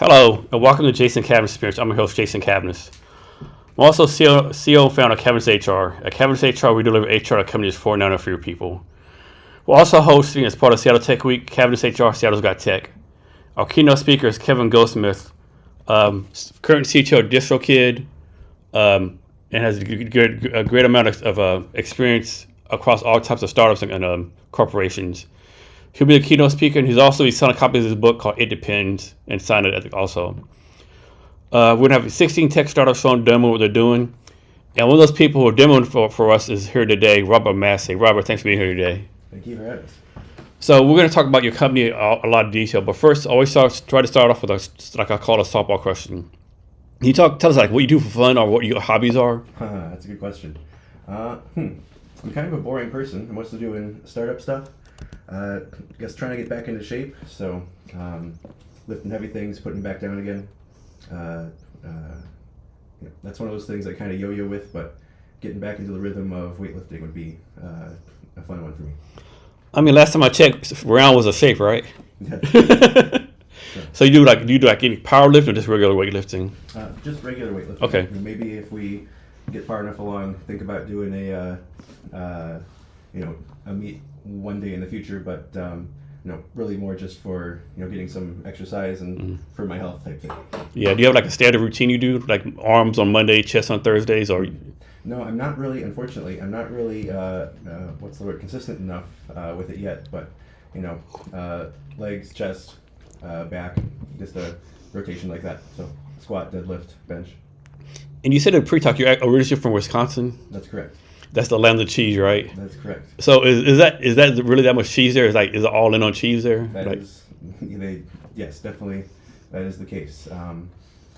Hello, and welcome to Jason Cavness Experience. I'm your host, Jason Cavness. I'm also CEO and founder of Cavness HR. At Cavness HR, we deliver HR to companies 490 for your people. We're also hosting, as part of Seattle Tech Week, Cavness HR, Seattle's Got Tech. Our keynote speaker is Kevin Goldsmith, current CTO of DistroKid, and has a great amount of experience across all types of startups and corporations. He'll be the keynote speaker, and he's selling copies of his book called It Depends, and signed it also. We're going to have 16 tech startups showing demo what they're doing. And one of those people who are demoing for us is here today, Robert Masse. Robert, thanks for being here today. Thank you for having us. So we're going to talk about your company a lot of detail, but first, always try to start off with I call it a softball question. Can you tell us what you do for fun or what your hobbies are? That's a good question. I'm kind of a boring person. I'm mostly doing startup stuff. I guess trying to get back into shape, so lifting heavy things, putting them back down again. That's one of those things I kind of yo-yo with, but getting back into the rhythm of weightlifting would be a fun one for me. I mean, last time I checked, round was a shape, right? So you do any powerlifting or just regular weightlifting? Just regular weightlifting. Okay. Maybe if we get far enough along, think about doing a meet one day in the future, but really more just for getting some exercise and for my health type thing. Yeah. Do you have like a standard routine you do, like arms on Monday, chest on Thursdays, or? No, I'm not really. Unfortunately, I'm not really. Consistent enough with it yet. But legs, chest, back, just a rotation like that. So squat, deadlift, bench. And you said in pre-talk you're originally from Wisconsin. That's correct. That's the land of cheese, right? That's correct. So is that really that much cheese there? Is it all in on cheese there? Yes, definitely, that is the case. I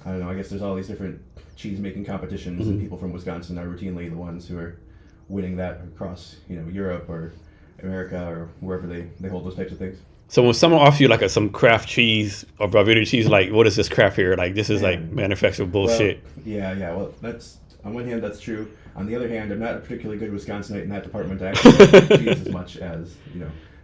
don't know. I guess there's all these different cheese making competitions, and people from Wisconsin are routinely the ones who are winning that across Europe or America or wherever they hold those types of things. So when someone offers you like some craft cheese or Bavaria cheese, like what is this crap here? Like this is like manufactured bullshit. Well, yeah. Well, that's on one hand that's true. On the other hand, I'm not a particularly good Wisconsinite in that department to actually like cheese as much as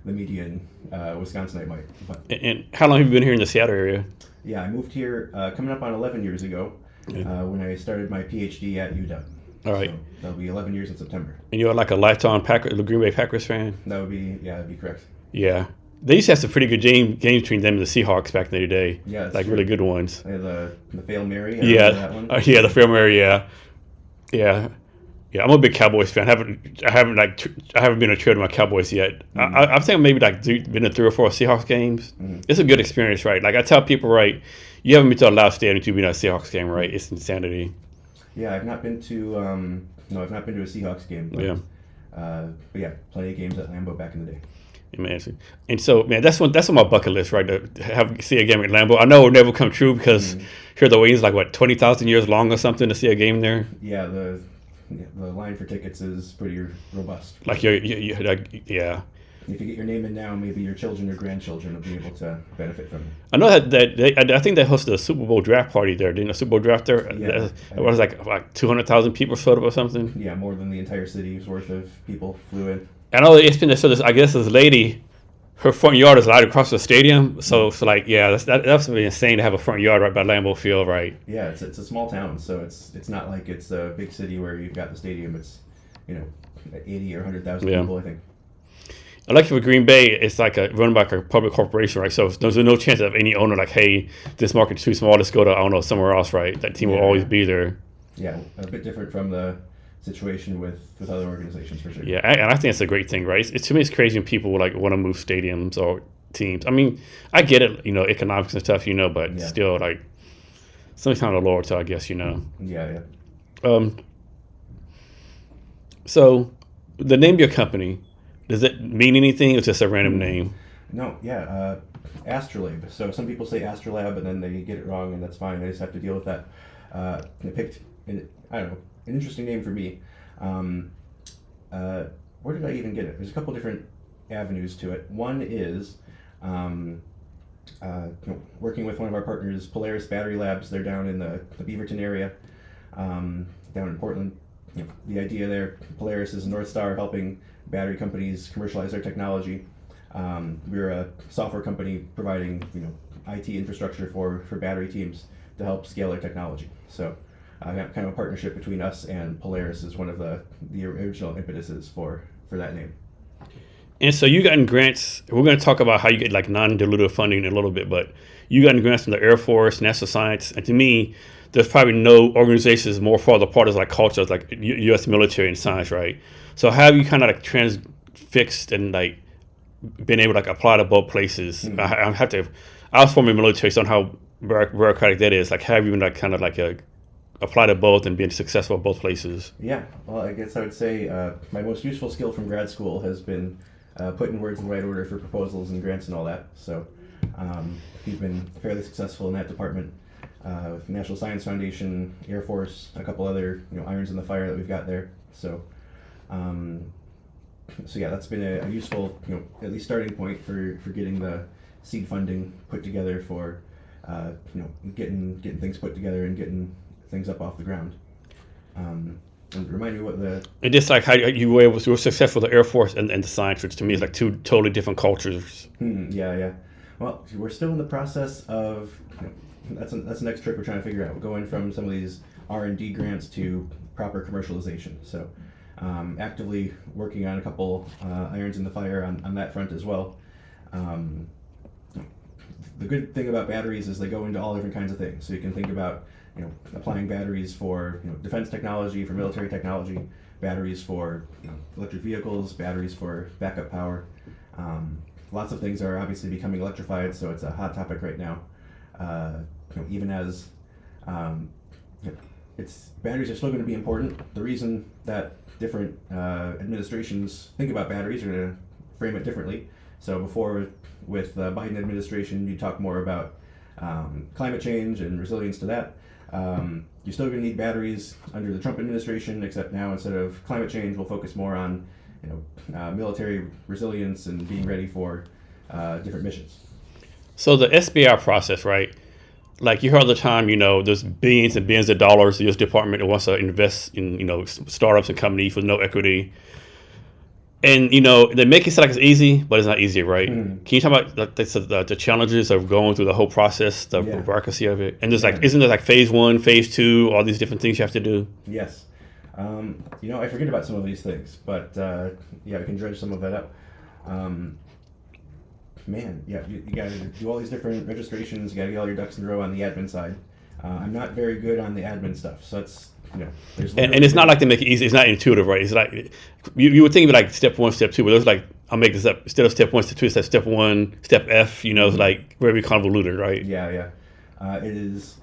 the median Wisconsinite might. But, and how long have you been here in the Seattle area? Yeah, I moved here coming up on 11 years ago when I started my PhD at UW. All right. So that'll be 11 years in September. And you're like a lifetime Green Bay Packers fan? That'd be correct. Yeah. They used to have some pretty good games between them and the Seahawks back in the day. Yeah, that's like true. really good ones. They had the Fail Mary. That one. The Fail Mary. Yeah. I'm a big Cowboys fan. I haven't been a trip to my Cowboys yet. I think maybe been to 3 or 4 Seahawks games. It's a good experience, right? Like I tell people, right, you haven't been to a loud stadium to be in a Seahawks game, right? It's insanity. Yeah, I've not been to a Seahawks game. But yeah, plenty of games at Lambeau back in the day. Amazing. And so, man, that's on my bucket list, right? To see a game at Lambeau. I know it will never come true because here the wait is like 20,000 years long or something to see a game there. Yeah, the line for tickets is pretty robust. Like yeah. If you get your name in now, maybe your children or grandchildren will be able to benefit from it. I know that I think they hosted a Super Bowl draft party there. Didn't a Super Bowl draft there? Yeah. It was like 200,000 people showed up or something. Yeah, more than the entire city's worth of people flew in. I know it's been so. I guess this lady, her front yard is right across the stadium. So that's really insane to have a front yard right by Lambeau Field, right? Yeah, it's a small town, so it's not like it's a big city where you've got the stadium. It's 80 or 100,000 people, I think. I like for Green Bay, it's like run by a public corporation, right? So there's no chance of any owner like, hey, this market's too small, let's go to somewhere else, right? That team will always be there. Yeah, a bit different from the situation with other organizations for sure. Yeah, and I think it's a great thing, right? To me, it's crazy when people want to move stadiums or teams. I mean, I get it, economics and stuff, but still, like, sometimes the lower to, I guess, Yeah. So, the name of your company, does it mean anything or just a random name? No, Astrolabe. So some people say Astrolabe and then they get it wrong, and that's fine. I just have to deal with that. I picked, an interesting name for me. Where did I even get it? There's a couple different avenues to it. One is working with one of our partners, Polaris Battery Labs. They're down in the Beaverton area, down in Portland. The idea there, Polaris is a North Star helping battery companies commercialize their technology. We're a software company providing IT infrastructure for battery teams to help scale their technology. So kind of a partnership between us and Polaris is one of the original impetuses for that name. And so you gotten grants. We're going to talk about how you get like non-dilutive funding in a little bit, but you gotten grants from the Air Force, NASA Science, and to me, there's probably no organizations more farther apart as like cultures like U.S. military and science, right? So how have you kind of like transfixed and like been able to like apply to both places? Mm-hmm. I was former military, so I know how bureaucratic that is. Like, how have you been like kind of like apply to both and been successful at both places? Yeah, well, I guess I would say my most useful skill from grad school has been putting words in the right order for proposals and grants and all that. So we've been fairly successful in that department. National Science Foundation, Air Force, a couple other irons in the fire that we've got there. So yeah, that's been a useful at least starting point for getting the seed funding put together for getting things put together and getting things up off the ground. And remind me what and just like how you were successful with the Air Force and the science, which to me is like two totally different cultures. Yeah. Well, we're still in the process of that's the next trick we're trying to figure out. We're going from some of these R&D grants to proper commercialization. So actively working on a couple irons in the fire on that front as well. The good thing about batteries is they go into all different kinds of things. So you can think about applying batteries for defense technology, for military technology, batteries for electric vehicles, batteries for backup power. Lots of things are obviously becoming electrified, so it's a hot topic right now. Even as batteries are still going to be important. The reason that different administrations think about batteries are going to frame it differently. So before, with the Biden administration, you talk more about climate change and resilience to that. You're still going to need batteries under the Trump administration, except now instead of climate change, we'll focus more on military resilience and being ready for different missions. So the SBR process, right? Like you hear all the time, there's billions and billions of dollars the U.S. Department that wants to invest in, startups and companies with no equity. And, they make it sound like it's easy, but it's not easy, right? Mm. Can you talk about the challenges of going through the whole process, the bureaucracy of it? And there's isn't there like phase 1, phase 2, all these different things you have to do? Yes. I forget about some of these things, but we can dredge some of that up. You got to do all these different registrations. You got to get all your ducks in a row on the admin side. I'm not very good on the admin stuff, so it's there's and it's not like they make it easy. It's not intuitive, right? It's like you would think of it like step 1, step 2, but there's like I'll make this up instead of step 1, step 2, it's step 1, step F. It's like very convoluted, right? Yeah. It is.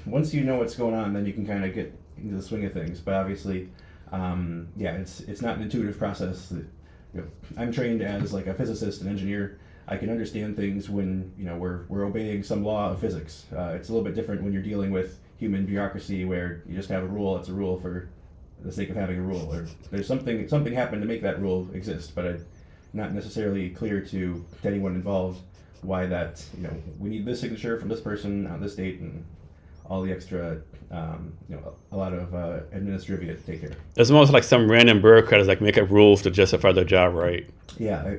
Once you know what's going on, then you can kind of get into the swing of things. But obviously, it's not an intuitive process. I'm trained as like a physicist and engineer. I can understand things when we're obeying some law of physics. It's a little bit different when you're dealing with human bureaucracy, where you just have a rule. It's a rule for the sake of having a rule, or there's something happened to make that rule exist, but it's not necessarily clear to anyone involved why that. We need this signature from this person on this date, and all the extra, a lot of administrivia to take care of. It's almost like some random bureaucrats like make up rules to justify their job, right? Yeah,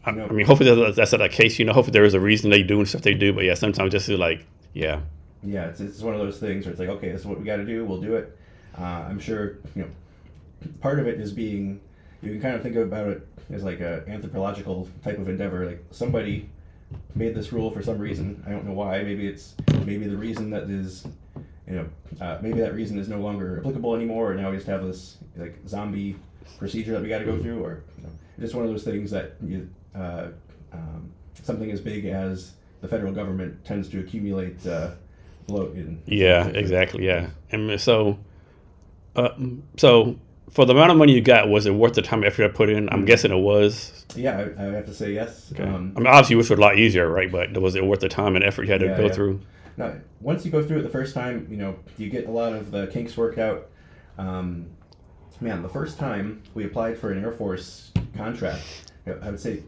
I mean, hopefully that's not the case. Hopefully there is a reason they do stuff they do, but sometimes just like, Yeah, it's one of those things where it's like, okay, this is what we got to do. We'll do it. I'm sure, part of it is you can kind of think about it as like a anthropological type of endeavor. Like somebody made this rule for some reason. I don't know why. Maybe the reason that is, maybe that reason is no longer applicable anymore, and now we just have this like zombie procedure that we got to go through, or just one of those things that something as big as the federal government tends to accumulate bloat in. Yeah, exactly. Yeah, and so for the amount of money you got, was it worth the time and effort I put in? I'm guessing it was. Yeah, I have to say yes. Okay. Obviously, it was a lot easier, right? But was it worth the time and effort you had to go through? No, once you go through it the first time, you get a lot of the kinks worked out. The first time we applied for an Air Force contract, I would say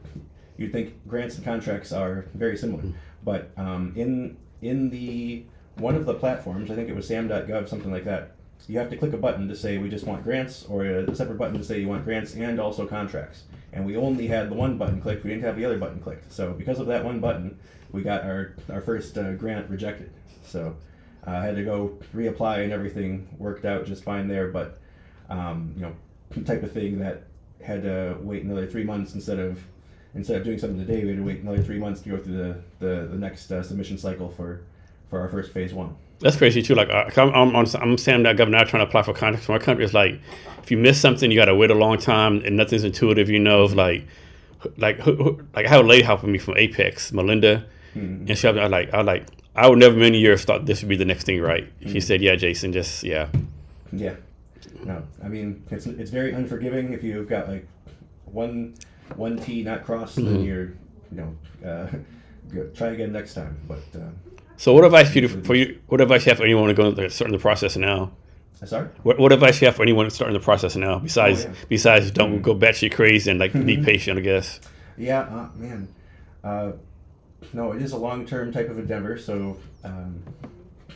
you'd think grants and contracts are very similar, but in the one of the platforms, I think it was sam.gov, something like that, you have to click a button to say we just want grants, or a separate button to say you want grants and also contracts. and we only had the one button clicked. We didn't have the other button clicked. So because of that one button, we got our first grant rejected. So I had to go reapply, and everything worked out just fine there. But type of thing that had to wait another 3 months instead of doing something today. We had to wait another 3 months to go through the next submission cycle for our first phase one. That's crazy too. Like I'm saying that governor trying to apply for contracts from our country. It's like if you miss something, you got to wait a long time, and nothing's intuitive. It's like I had a lady helping me from Apex, Melinda, and she I would never in a year thought this would be the next thing, right? She said, "Yeah, Jason, just yeah." Yeah. No, I mean it's very unforgiving if you've got like one T not crossed, then you're try again next time. But so what advice what advice you have for anyone to go starting the process now? Sorry? What advice you have for anyone starting the process now besides don't go batshit crazy and be patient, I guess. Yeah, man. No, it is a long-term type of endeavor, so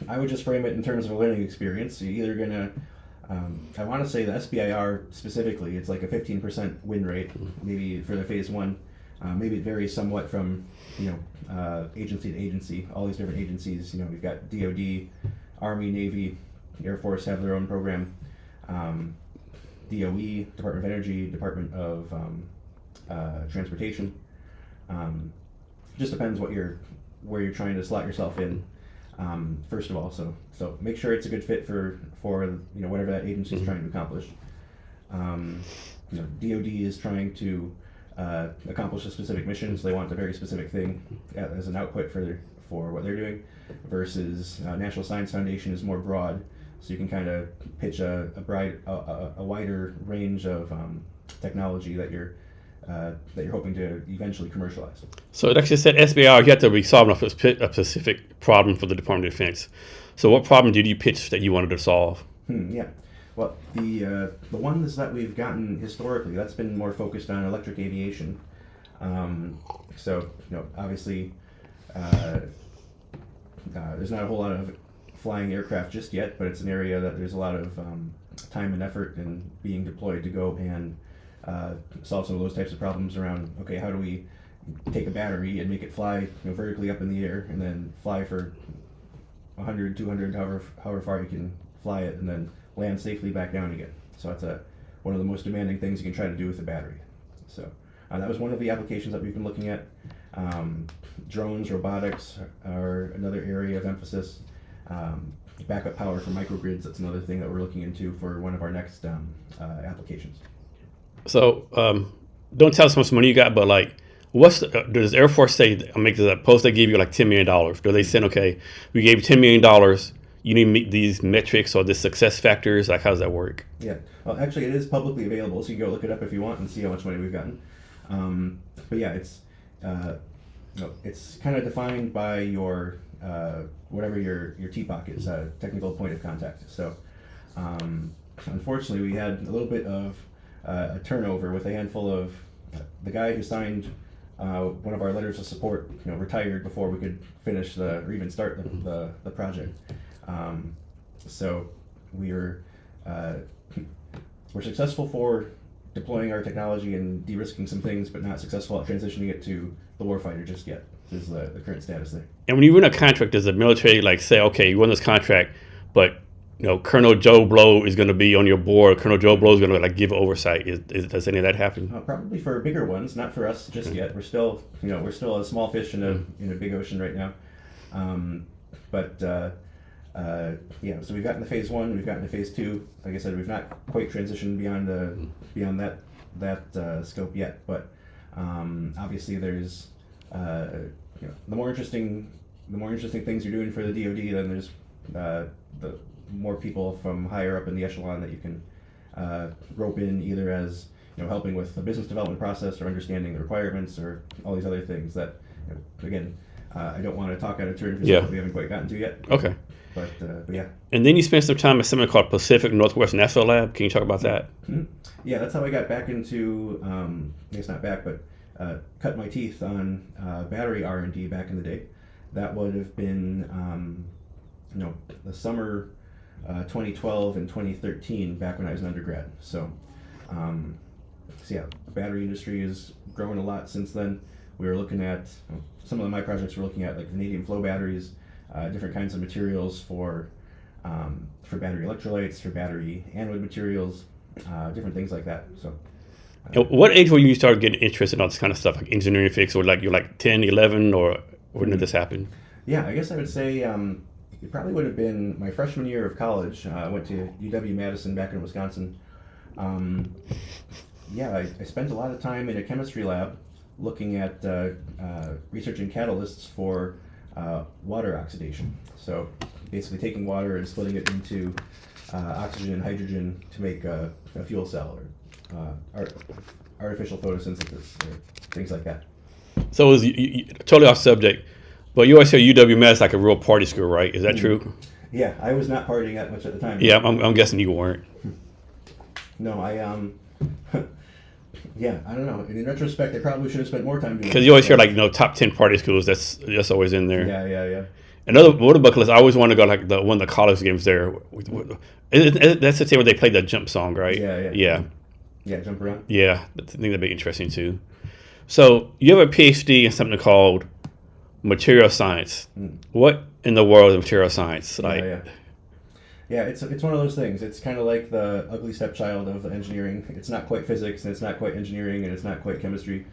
I would just frame it in terms of a learning experience. You're either gonna I want to say the SBIR specifically, it's like a 15% win rate, maybe for the phase one. Maybe it varies somewhat from agency to agency. All these different agencies, we've got DoD, Army, Navy, Air Force have their own program. DOE, Department of Energy, Department of Transportation. Just depends where you're trying to slot yourself in. First of all, so make sure it's a good fit for whatever that agency is trying to accomplish. DoD is trying to accomplish a specific mission, so they want a very specific thing as an output for what they're doing. Versus National Science Foundation is more broad, so you can kind of pitch a wider range of technology that you're hoping to eventually commercialize. So like you said, SBIR, you have to be solving a specific problem for the Department of Defense. So what problem did you pitch that you wanted to solve? Yeah. Well, the ones that we've gotten historically, that's been more focused on electric aviation. So obviously, there's not a whole lot of flying aircraft just yet, but it's an area that there's a lot of time and effort in being deployed to go and solve some of those types of problems around, okay, how do we take a battery and make it fly vertically up in the air and then fly for 100, 200, however far you can fly it, and then land safely back down again. So that's one of the most demanding things you can try to do with a battery. So that was one of the applications that we've been looking at. Drones, robotics are another area of emphasis. Backup power for microgrids, that's another thing that we're looking into for one of our next applications. So don't tell us how much money you got, but does Air Force say, the post they give you like $10 million? Do they say, okay, we gave you $10 million, you need to meet these metrics or the success factors? Like, how does that work? Yeah, well, actually, it is publicly available, so you can go look it up if you want and see how much money we've gotten. But yeah, it's kind of defined by your whatever your TPOC is, technical point of contact. So unfortunately, we had a little bit of a turnover with a handful of the guy who signed one of our letters of support, retired before we could finish or even start the project. So we're successful for deploying our technology and de-risking some things, but not successful at transitioning it to the warfighter just yet. Is the current status there. And when you win a contract, does the military say, okay, you won this contract, but Colonel Joe Blow is going to be on your board. Colonel Joe Blow is going to give oversight. Does any of that happen? Probably for bigger ones, not for us just yet. We're still, a small fish in a big ocean right now. So we've gotten to phase one, we've gotten to phase two. Like I said, we've not quite transitioned beyond that scope yet. But obviously, there's the more interesting things you're doing for the DoD, then there's the more people from higher up in the echelon that you can rope in, either as helping with the business development process or understanding the requirements or all these other things that again I don't want to talk out of turn because we haven't quite gotten to yet. Okay. But yeah. And then you spent some time at something called Pacific Northwest Astrolabe. Can you talk about that? Mm-hmm. Yeah, that's how I got back into I guess not back, but cut my teeth on battery R&D back in the day. That would have been the summer 2012 and 2013, back when I was an undergrad. So So yeah, the battery industry has grown a lot since then. We were looking at some of my projects were looking at like vanadium flow batteries, different kinds of materials for battery electrolytes, for battery anode materials, different things like that. So. What age were you start getting interested in all this kind of stuff, like engineering physics, or like you're like 10, 11, or when did this happen? Yeah, I guess I would say it probably would have been my freshman year of college. I went to UW-Madison back in Wisconsin. I spent a lot of time in a chemistry lab looking at researching catalysts for water oxidation. So basically taking water and splitting it into oxygen and hydrogen to make a fuel cell or artificial photosynthesis or things like that. So it was totally off subject, but you always say UW-Med is like a real party school, right? Is that true? Yeah, I was not partying that much at the time. Yeah, I'm guessing you weren't. No, I yeah, I don't know. In retrospect, I probably should have spent more time doing it. Because you always hear like top 10 party schools. That's always in there. Yeah. Another bucket list. I always want to go like one of the college games there. That's the team where they play the jump song, right? Yeah, jump around. Yeah, I think that'd be interesting too. So you have a PhD in something called material science. What in the world is material science? Yeah, it's one of those things. It's kind of like the ugly stepchild of engineering. It's not quite physics, and it's not quite engineering, and it's not quite chemistry.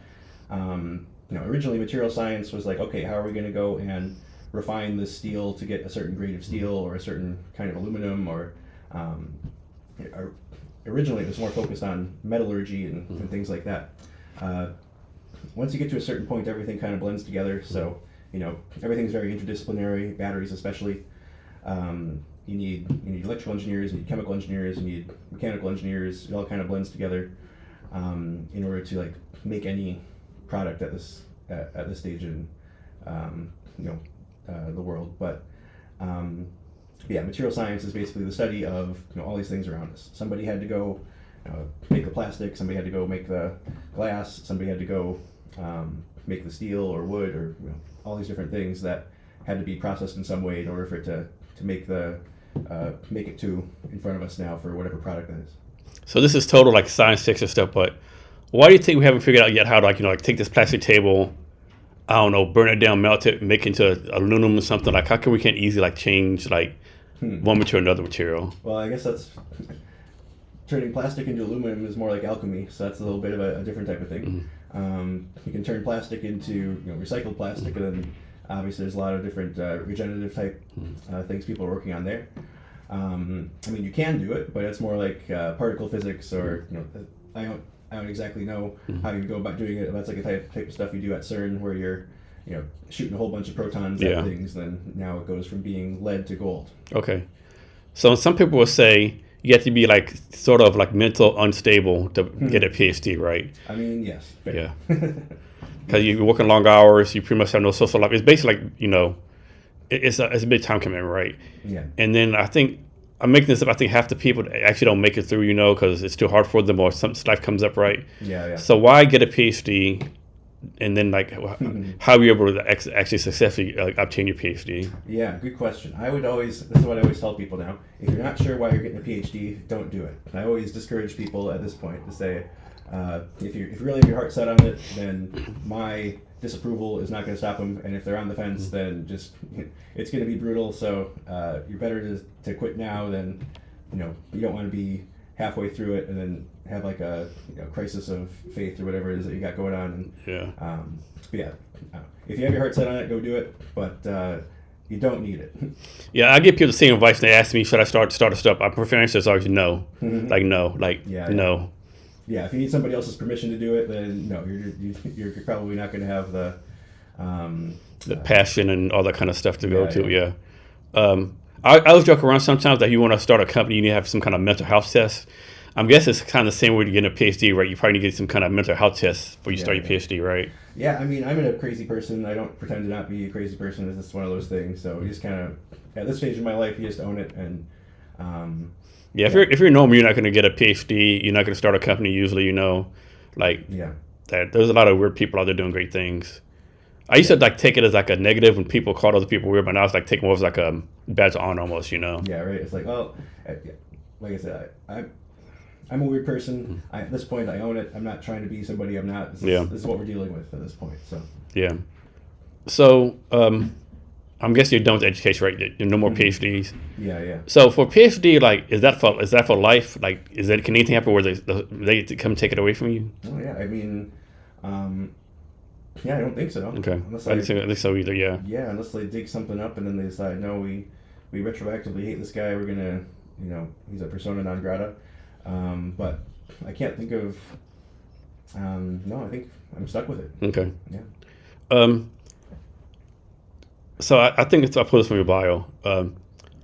Originally material science was like, okay, how are we going to go and refine this steel to get a certain grade of steel or a certain kind of aluminum, or originally it was more focused on metallurgy and things like that. Once you get to a certain point, everything kind of blends together. So, everything's very interdisciplinary, batteries especially. You need electrical engineers, you need chemical engineers, you need mechanical engineers. It all kind of blends together in order to like make any product at this stage in the world. But material science is basically the study of all these things around us. Somebody had to go make the plastic. Somebody had to go make the glass. Somebody had to go make the steel or wood or all these different things that had to be processed in some way in order for it to make it to in front of us now for whatever product that is. So this is total like science fiction stuff, but why do you think we haven't figured out yet how to take this plastic table, I don't know, burn it down, melt it, make it into aluminum or something? Like how come we can't easily change one material to another material? Well, I guess that's turning plastic into aluminum is more like alchemy, so that's a little bit of a different type of thing. You can turn plastic into recycled plastic, and then obviously there's a lot of different regenerative type things people are working on there. You can do it, but it's more like particle physics, or I don't exactly know how you go about doing it. That's like a type of stuff you do at CERN, where you're shooting a whole bunch of protons at things. Then now it goes from being lead to gold. Okay, so some people will say you have to be sort of mental unstable to get a PhD, right? Yes. Fair. Yeah. Because you're working long hours, you pretty much have no social life. It's basically it's a big time commitment, right? Yeah. And then I'm making this up. I think half the people actually don't make it through, because it's too hard for them, or some life comes up, right? Yeah. So why get a PhD, and then how are you able to actually successfully obtain your PhD? Yeah, good question. This is what I always tell people now. If you're not sure why you're getting a PhD, don't do it. And I always discourage people at this point to say, if you really have your heart set on it, then my disapproval is not going to stop them. And if they're on the fence, then just it's going to be brutal. So you're better to quit now than you don't want to be halfway through it and then have a crisis of faith or whatever it is that you got going on. And, if you have your heart set on it, go do it. But you don't need it. Yeah, I give people the same advice. They ask me, should I start a stuff? My preferred answer is always no. No. Yeah, if you need somebody else's permission to do it, then no, you're probably not going to have the passion and all that kind of stuff to go to. Yeah. I always joke around sometimes that you want to start a company, you need to have some kind of mental health test. I'm guessing it's kind of the same way you get a PhD, right? You probably need to get some kind of mental health test before you start your PhD, right? Yeah, I'm a crazy person. I don't pretend to not be a crazy person. It's just one of those things. So you just kind of, at this stage in my life, you just own it. And if you're normal, you're not going to get a PhD. You're not going to start a company usually, there's a lot of weird people out there doing great things. I used to take it as a negative when people called other people weird, but now it's taking more as a badge of honor almost, Yeah, right. It's well, like I said, I'm a weird person. At this point, I own it. I'm not trying to be somebody I'm not. This is what we're dealing with at this point. So yeah. So I'm guessing you're done with education, right? No more PhDs. Yeah. So for PhD, like, is that for life? Like, can anything happen where they come take it away from you? Oh yeah. I mean, yeah, I don't think so. Okay. I don't think so either. Yeah. Yeah, unless they dig something up and then they decide, no, we retroactively hate this guy. We're gonna, he's a persona non grata. But I can't think of. No, I think I'm stuck with it. Okay. Yeah. So I think I pulled this from your bio.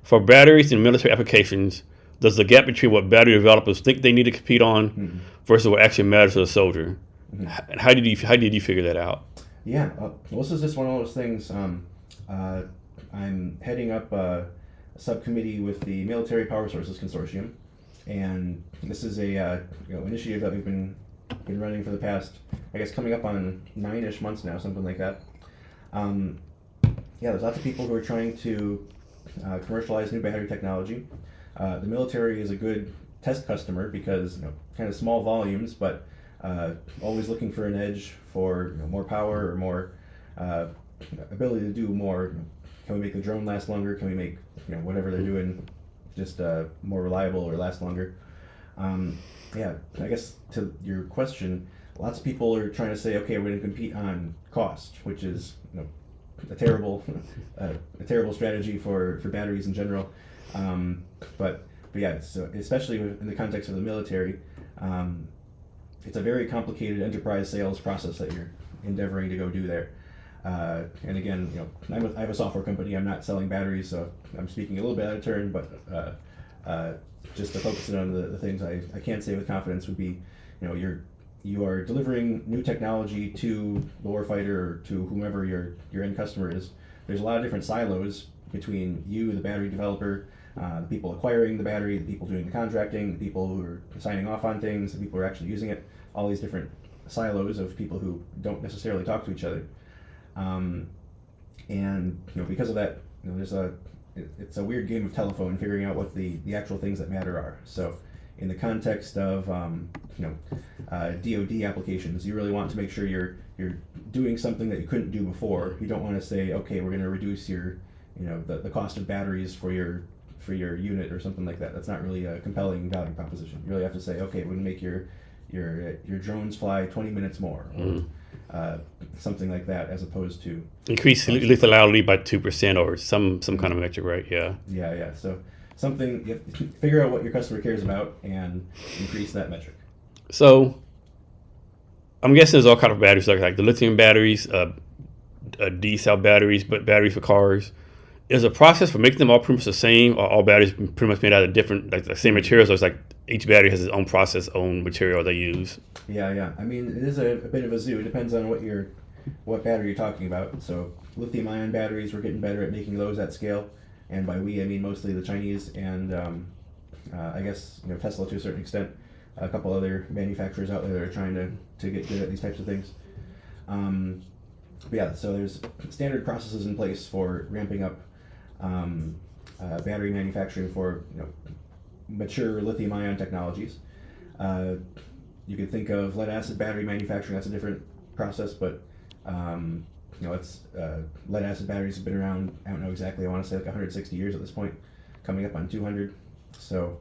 For batteries in military applications, does the gap between what battery developers think they need to compete on versus what actually matters to the soldier? How did you figure that out? Yeah, well, this is just one of those things. I'm heading up a subcommittee with the Military Power Sources Consortium, and this is a initiative that we've been running for the past, I guess, coming up on 9-ish months now, something like that. Yeah, there's lots of people who are trying to commercialize new battery technology. The military is a good test customer because kind of small volumes, but always looking for an edge for more power or more ability to do more. Can we make the drone last longer? Can we make whatever they're doing just more reliable or last longer? Yeah, I guess to your question, lots of people are trying to say, okay, we're going to compete on cost, which is a terrible strategy for batteries in general. But yeah, so especially in the context of the military, it's a very complicated enterprise sales process that you're endeavoring to go do there. And again, I have a software company. I'm not selling batteries, so I'm speaking a little bit out of turn. But just to focus in on the things I can say with confidence would be, you are delivering new technology to the warfighter or to whomever your end customer is. There's a lot of different silos between you, the battery developer, the people acquiring the battery, the people doing the contracting, the people who are signing off on things, the people who are actually using it, all these different silos of people who don't necessarily talk to each other. And because of that, it's a weird game of telephone figuring out what the actual things that matter are. So in the context of DoD applications, you really want to make sure you're doing something that you couldn't do before. You don't want to say, okay, we're going to reduce your the cost of batteries for your unit or something like that. That's not really a compelling value proposition. You really have to say, okay, we're going to make your drones fly 20 minutes more, or something like that, as opposed to increase lethality by 2% or some kind of metric, right? Yeah. Yeah. So something, you have to figure out what your customer cares about and increase that metric. So I'm guessing there's all kind of batteries, like the lithium batteries, D-cell batteries, but batteries for cars. Is the process for making them all pretty much the same, or all batteries pretty much made out of different, like the same materials, or it's like each battery has its own process, own material they use? Yeah. I mean, it is a bit of a zoo. It depends on what battery you're talking about. So lithium-ion batteries, we're getting better at making those at scale, and by we I mean mostly the Chinese and I guess Tesla to a certain extent. A couple other manufacturers out there that are trying to get good at these types of things. But yeah, so there's standard processes in place for ramping up battery manufacturing for mature lithium-ion technologies. You could think of lead-acid battery manufacturing. That's a different process, but it's lead-acid batteries have been around. I don't know exactly. I want to say like 160 years at this point, coming up on 200. So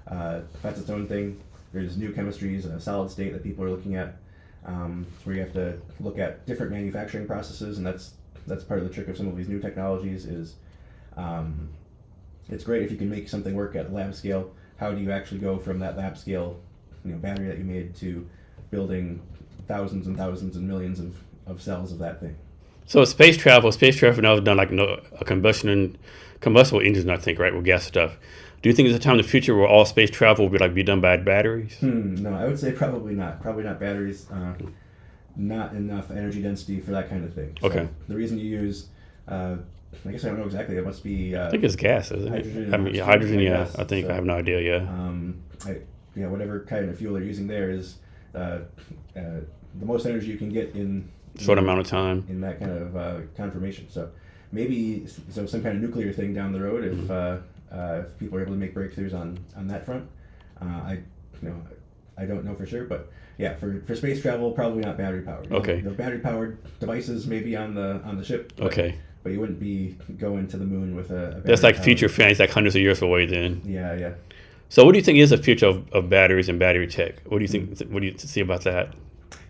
that's its own thing. There's new chemistries, solid state that people are looking at, where you have to look at different manufacturing processes, and that's part of the trick of some of these new technologies. Is it's great if you can make something work at lab scale. How do you actually go from that lab scale, battery that you made to building thousands and thousands and millions of cells of that thing? So space travel now is done like a combustible engines, I think, right, with gas stuff. Do you think there's a time in the future where all space travel will be done by batteries? No, I would say probably not. Probably not batteries. Not enough energy density for that kind of thing. So okay. The reason you use, I guess I don't know exactly. It must be. I think it's gas, isn't hydrogen. it? I mean, hydrogen. Yeah, I think so. I have no idea. Yeah. Whatever kind of fuel they're using there is the most energy you can get in short amount of time in that kind of conformation. So maybe some kind of nuclear thing down the road if people are able to make breakthroughs on that front. I I don't know for sure, but yeah, for space travel, probably not battery powered. Okay. The battery powered devices may be on the ship. Okay. But you wouldn't be going to the moon with a That's like battery-powered- future fantasy, like hundreds of years away then. Yeah. So what do you think is the future of batteries and battery tech? What do you think? What do you see about that?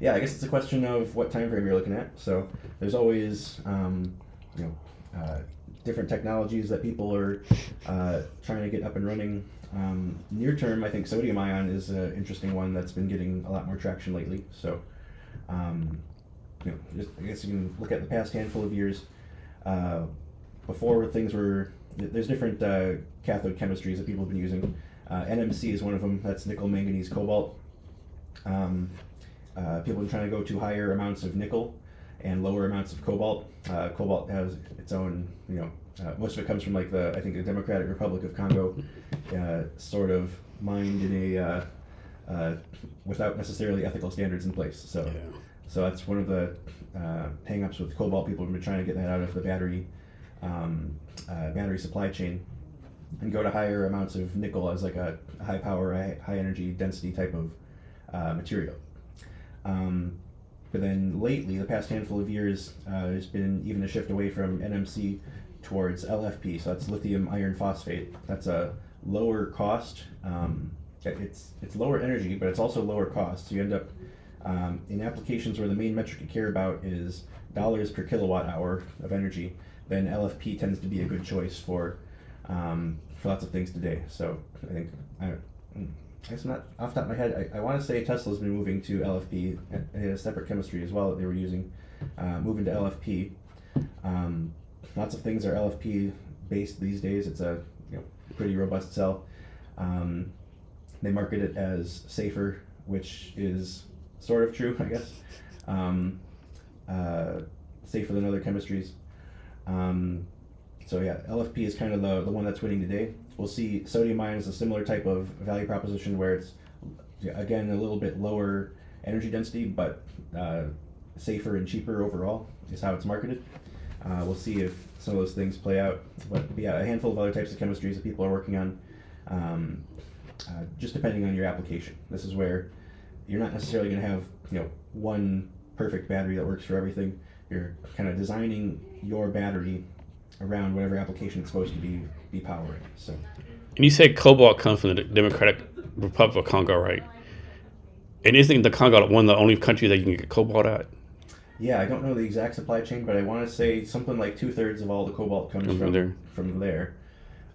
Yeah, I guess it's a question of what time frame you're looking at. So there's always, different technologies that people are trying to get up and running. Near term, I think sodium ion is an interesting one that's been getting a lot more traction lately. So, just, I guess you can look at the past handful of years. Before things were, there's different cathode chemistries that people have been using. NMC is one of them. That's nickel, manganese, cobalt. People have been trying to go to higher amounts of nickel and lower amounts of cobalt. Cobalt has its own, most of it comes from like I think the Democratic Republic of Congo, sort of mined in a without necessarily ethical standards in place. So that's one of the hang-ups with cobalt. People have been trying to get that out of the battery supply chain and go to higher amounts of nickel as like a high power, high energy density type of material. But then lately, the past handful of years, there's been even a shift away from NMC towards LFP. So that's lithium iron phosphate. That's a lower cost. It's lower energy, but it's also lower cost. So you end up in applications where the main metric you care about is dollars per kilowatt hour of energy. Then LFP tends to be a good choice for lots of things today. So I think I guess not off the top of my head. I want to say Tesla's been moving to LFP and it had a separate chemistry as well that they were using, moving to LFP. Lots of things are LFP based these days. It's a pretty robust cell. They market it as safer, which is sort of true, I guess. Safer than other chemistries. So yeah, LFP is kind of the one that's winning today. We'll see sodium ion is a similar type of value proposition where it's, again, a little bit lower energy density, but safer and cheaper overall is how it's marketed. We'll see if some of those things play out. But yeah, a handful of other types of chemistries that people are working on, just depending on your application. This is where you're not necessarily going to have one perfect battery that works for everything. You're kind of designing your battery around whatever application it's supposed to be powering. So. And you said cobalt comes from the Democratic Republic of Congo, right? And isn't the Congo one of the only countries that you can get cobalt at? Yeah, I don't know the exact supply chain, but I want to say something like 2/3 of all the cobalt comes from there.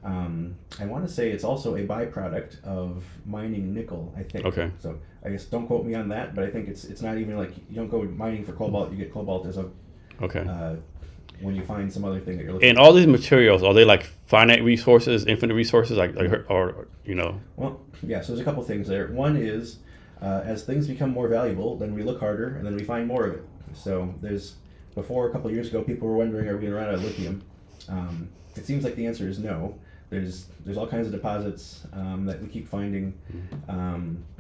I want to say it's also a byproduct of mining nickel, I think. Okay. So I guess don't quote me on that, but I think it's not even like you don't go mining for cobalt, you get cobalt as a when you find some other thing that you're looking for. And all these materials, are they like finite resources, infinite resources, or Well, yeah, so there's a couple things there. One is, as things become more valuable, then we look harder and then we find more of it. So before a couple of years ago, people were wondering, are we going to run out of lithium? It seems like the answer is no. There's all kinds of deposits that we keep finding.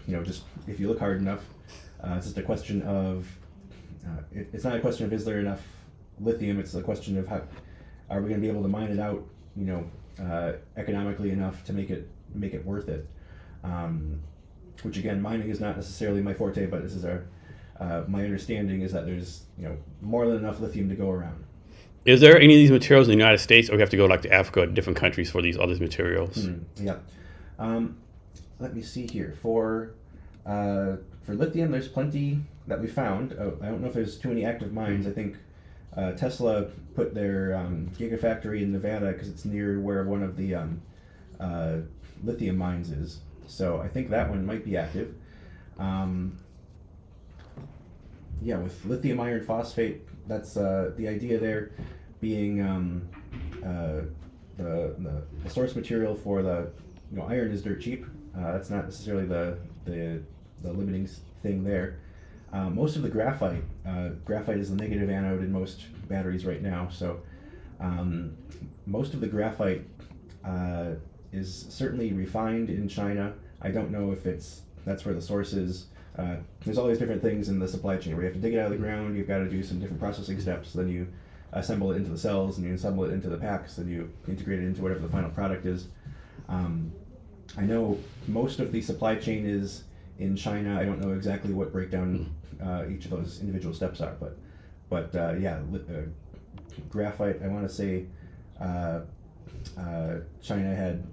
Just if you look hard enough, it's just a question of, it's not a question of is there enough lithium, it's a question of how are we going to be able to mine it out, economically enough to make it worth it. Which again, mining is not necessarily my forte, but this is my understanding is that there's more than enough lithium to go around. Is there any of these materials in the United States, or we have to go like to Africa, different countries for these other materials? Yeah. Let me see here. For lithium, there's plenty that we found. I don't know if there's too many active mines. I think Tesla put their gigafactory in Nevada because it's near where one of the lithium mines is. So I think that one might be active. Yeah, with lithium iron phosphate, that's the idea there being the source material for the iron is dirt cheap. That's not necessarily the limiting thing there. Most of the graphite is the negative anode in most batteries right now. So most of the graphite is certainly refined in China. I don't know if that's where the source is. There's all these different things in the supply chain where you have to dig it out of the ground, you've got to do some different processing steps, then you assemble it into the cells, and you assemble it into the packs, and you integrate it into whatever the final product is. I know most of the supply chain is in China. I don't know exactly what breakdown each of those individual steps are, but graphite. I want to say China had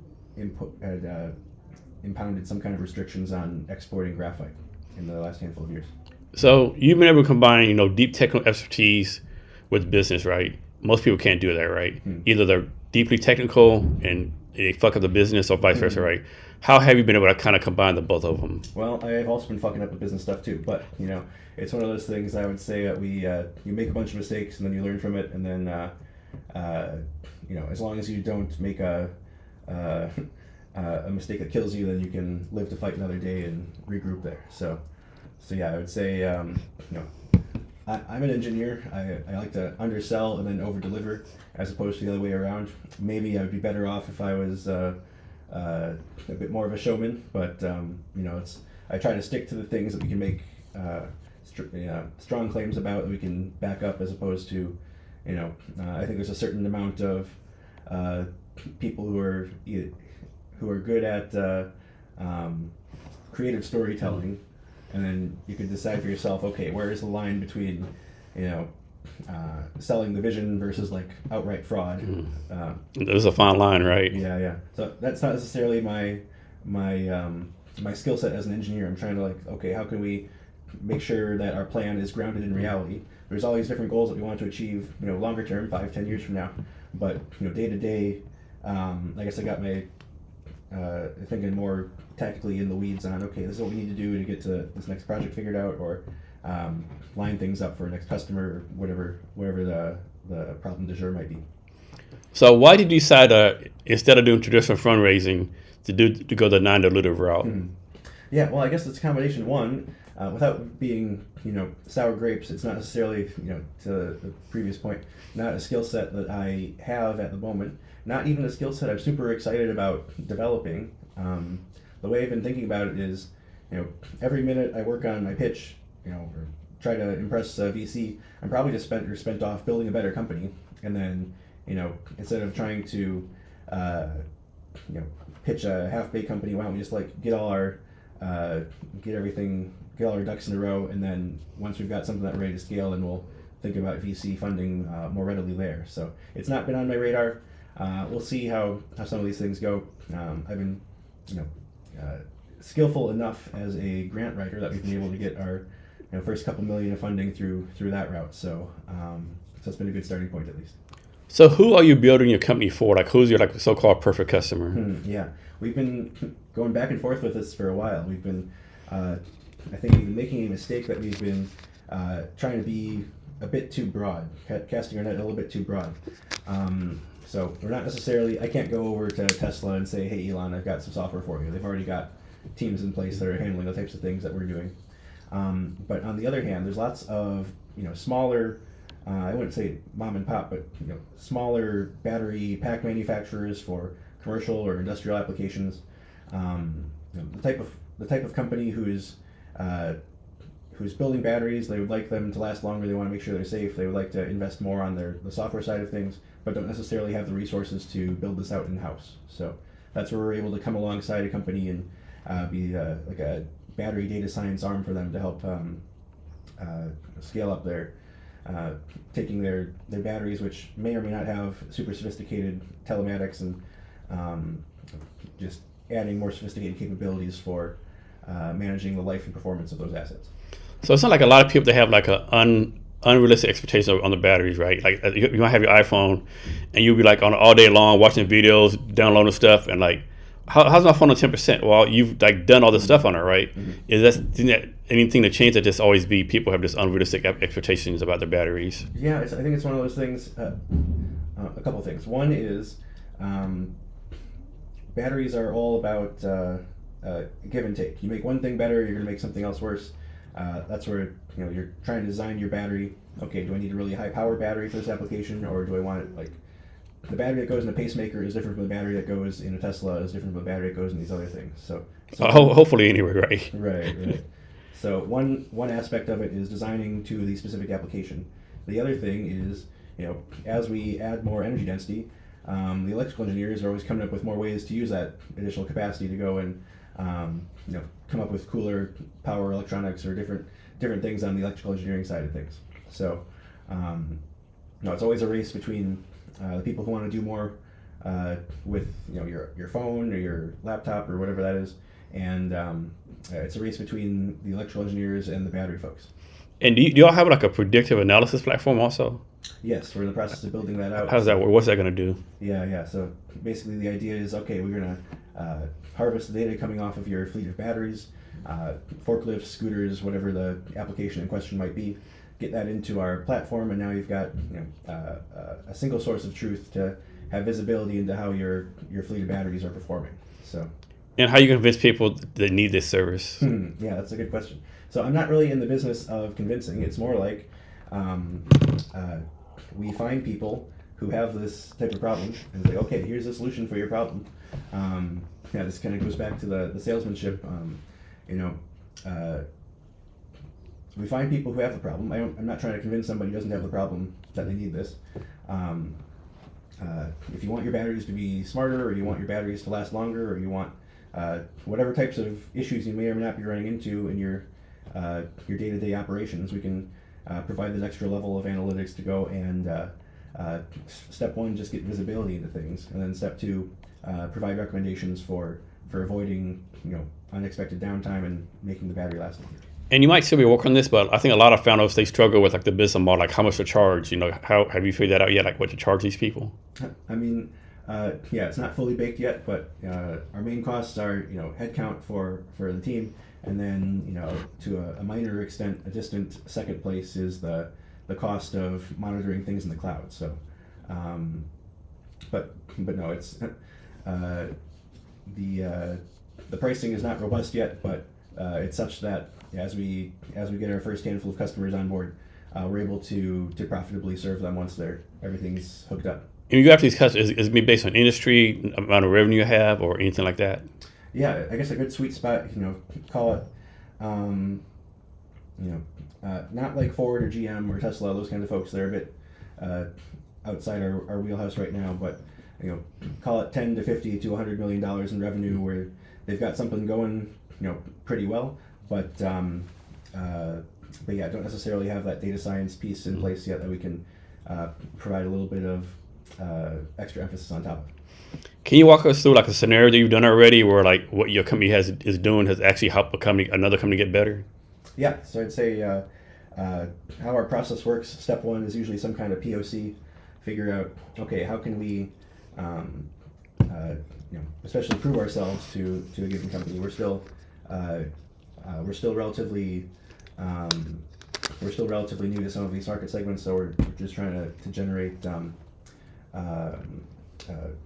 impounded some kind of restrictions on exporting graphite in the last handful of years. So you've been able to combine, deep technical expertise with business, right? Most people can't do that, right? Either they're deeply technical and they fuck up the business, or vice versa, right? How have you been able to kind of combine the both of them? Well, I've also been fucking up the business stuff too, but it's one of those things. I would say that you make a bunch of mistakes and then you learn from it, and then as long as you don't make a mistake that kills you, then you can live to fight another day and regroup there. So yeah, I would say I'm an engineer. I like to undersell and then over-deliver, as opposed to the other way around. Maybe I would be better off if I was a bit more of a showman, but I try to stick to the things that we can make strong claims about, that we can back up, as opposed to, I think there's a certain amount of people who are good at creative storytelling. And then you can decide for yourself, okay, where is the line between, selling the vision versus like outright fraud. There's a fine line, right? Yeah. So that's not necessarily my skill set as an engineer. I'm trying to okay, how can we make sure that our plan is grounded in reality? There's all these different goals that we want to achieve, longer term, 5-10 years from now. But day to day, I guess I got my thinking more tactically in the weeds on, okay, this is what we need to do to get to this next project figured out, or line things up for a next customer, or whatever the problem du jour might be. So why did you decide instead of doing traditional fundraising to go the non-dilutive route? Yeah, well, I guess it's a combination. One, without being sour grapes, it's not necessarily to the previous point, not a skill set that I have at the moment. Not even a skill set I'm super excited about developing. The way I've been thinking about it is, every minute I work on my pitch, or try to impress VC, I'm probably just spent off building a better company. And then, instead of trying to, pitch a half-baked company, why don't we just get all our ducks in a row, and then once we've got something that's ready to scale, then we'll think about VC funding more readily there. So it's not been on my radar. We'll see how some of these things go. I've been, skillful enough as a grant writer that we've been able to get our first couple million of funding through that route. So it's been a good starting point, at least. So who are you building your company for? Who's your so-called perfect customer? Yeah, we've been going back and forth with this for a while. We've been, I think we've been making a mistake that we've been trying to be a bit too broad, casting our net a little bit too broad. So we're not necessarily, I can't go over to Tesla and say, hey, Elon, I've got some software for you. They've already got teams in place that are handling the types of things that we're doing. But on the other hand, there's lots of, smaller, I wouldn't say mom and pop, but, smaller battery pack manufacturers for commercial or industrial applications. The type of company who's building batteries. They would like them to last longer. They want to make sure they're safe. They would like to invest more on the software side of things, but don't necessarily have the resources to build this out in-house. So that's where we're able to come alongside a company and be like a battery data science arm for them to help scale up their taking their batteries, which may or may not have super sophisticated telematics, and just adding more sophisticated capabilities for managing the life and performance of those assets. So it's not like a lot of people that have an unrealistic expectation on the batteries, right? You might have your iPhone and you'll be on all day long watching videos, downloading stuff, and how's my phone on 10%? Well, you've done all this stuff on it, right? Mm-hmm. Is that anything to change? That just always be people have just unrealistic expectations about their batteries? Yeah, I think it's one of those things. A couple things. One is batteries are all about give and take. You make one thing better, you're going to make something else worse. That's where you're trying to design your battery. Okay, do I need a really high power battery for this application, or do I want it the battery that goes in a pacemaker is different from the battery that goes in a Tesla, is different from the battery that goes in these other things. So hopefully anyway, right? Right. So one aspect of it is designing to the specific application. The other thing is, as we add more energy density, the electrical engineers are always coming up with more ways to use that additional capacity to go and come up with cooler power electronics or different things on the electrical engineering side of things. So it's always a race between the people who want to do more with your phone or your laptop or whatever that is, and it's a race between the electrical engineers and the battery folks. And do y'all have like a predictive analysis platform also? Yes, we're in the process of building that out. How does that work? What's that going to do? Yeah. So basically the idea is, okay, we're going to harvest the data coming off of your fleet of batteries, forklifts, scooters, whatever the application in question might be, get that into our platform, and now you've got a single source of truth to have visibility into how your fleet of batteries are performing. So. And how you convince people that need this service? Yeah, that's a good question. So I'm not really in the business of convincing. It's more like we find people who have this type of problem and say, okay, here's a solution for your problem. This kind of goes back to the salesmanship. We find people who have the problem. I'm not trying to convince somebody who doesn't have the problem that they need this. If you want your batteries to be smarter, or you want your batteries to last longer, or you want whatever types of issues you may or may not be running into in your day-to-day operations, we can provide this extra level of analytics to go and step one, just get visibility into things, and then step two, provide recommendations for avoiding unexpected downtime and making the battery last longer. And you might still be working on this, but I think a lot of founders, they struggle with like the business model, like how much to charge. How have you figured that out yet? Like what to charge these people? I mean, it's not fully baked yet, but our main costs are headcount for the team, and then to a minor extent, a distant second place is the cost of monitoring things in the cloud. So, but no, it's the pricing is not robust yet, but it's such that as we get our first handful of customers on board, we're able to profitably serve them once everything's hooked up. And you got these customers, is it based on industry, amount of revenue you have, or anything like that? Yeah, I guess a good sweet spot, call it, not like Ford or GM or Tesla, those kinds of folks. They're a bit outside our wheelhouse right now, but call it 10 to 50 to $100 million in revenue, where they've got something going, pretty well, but don't necessarily have that data science piece in place yet that we can provide a little bit of extra emphasis on top of. Can you walk us through like a scenario that you've done already where like what your company is doing has actually helped another company get better? Yeah, so I'd say how our process works, step one is usually some kind of POC, figure out, okay, how can we especially prove ourselves to a given company. We're still relatively new to some of these market segments, so we're just trying to generate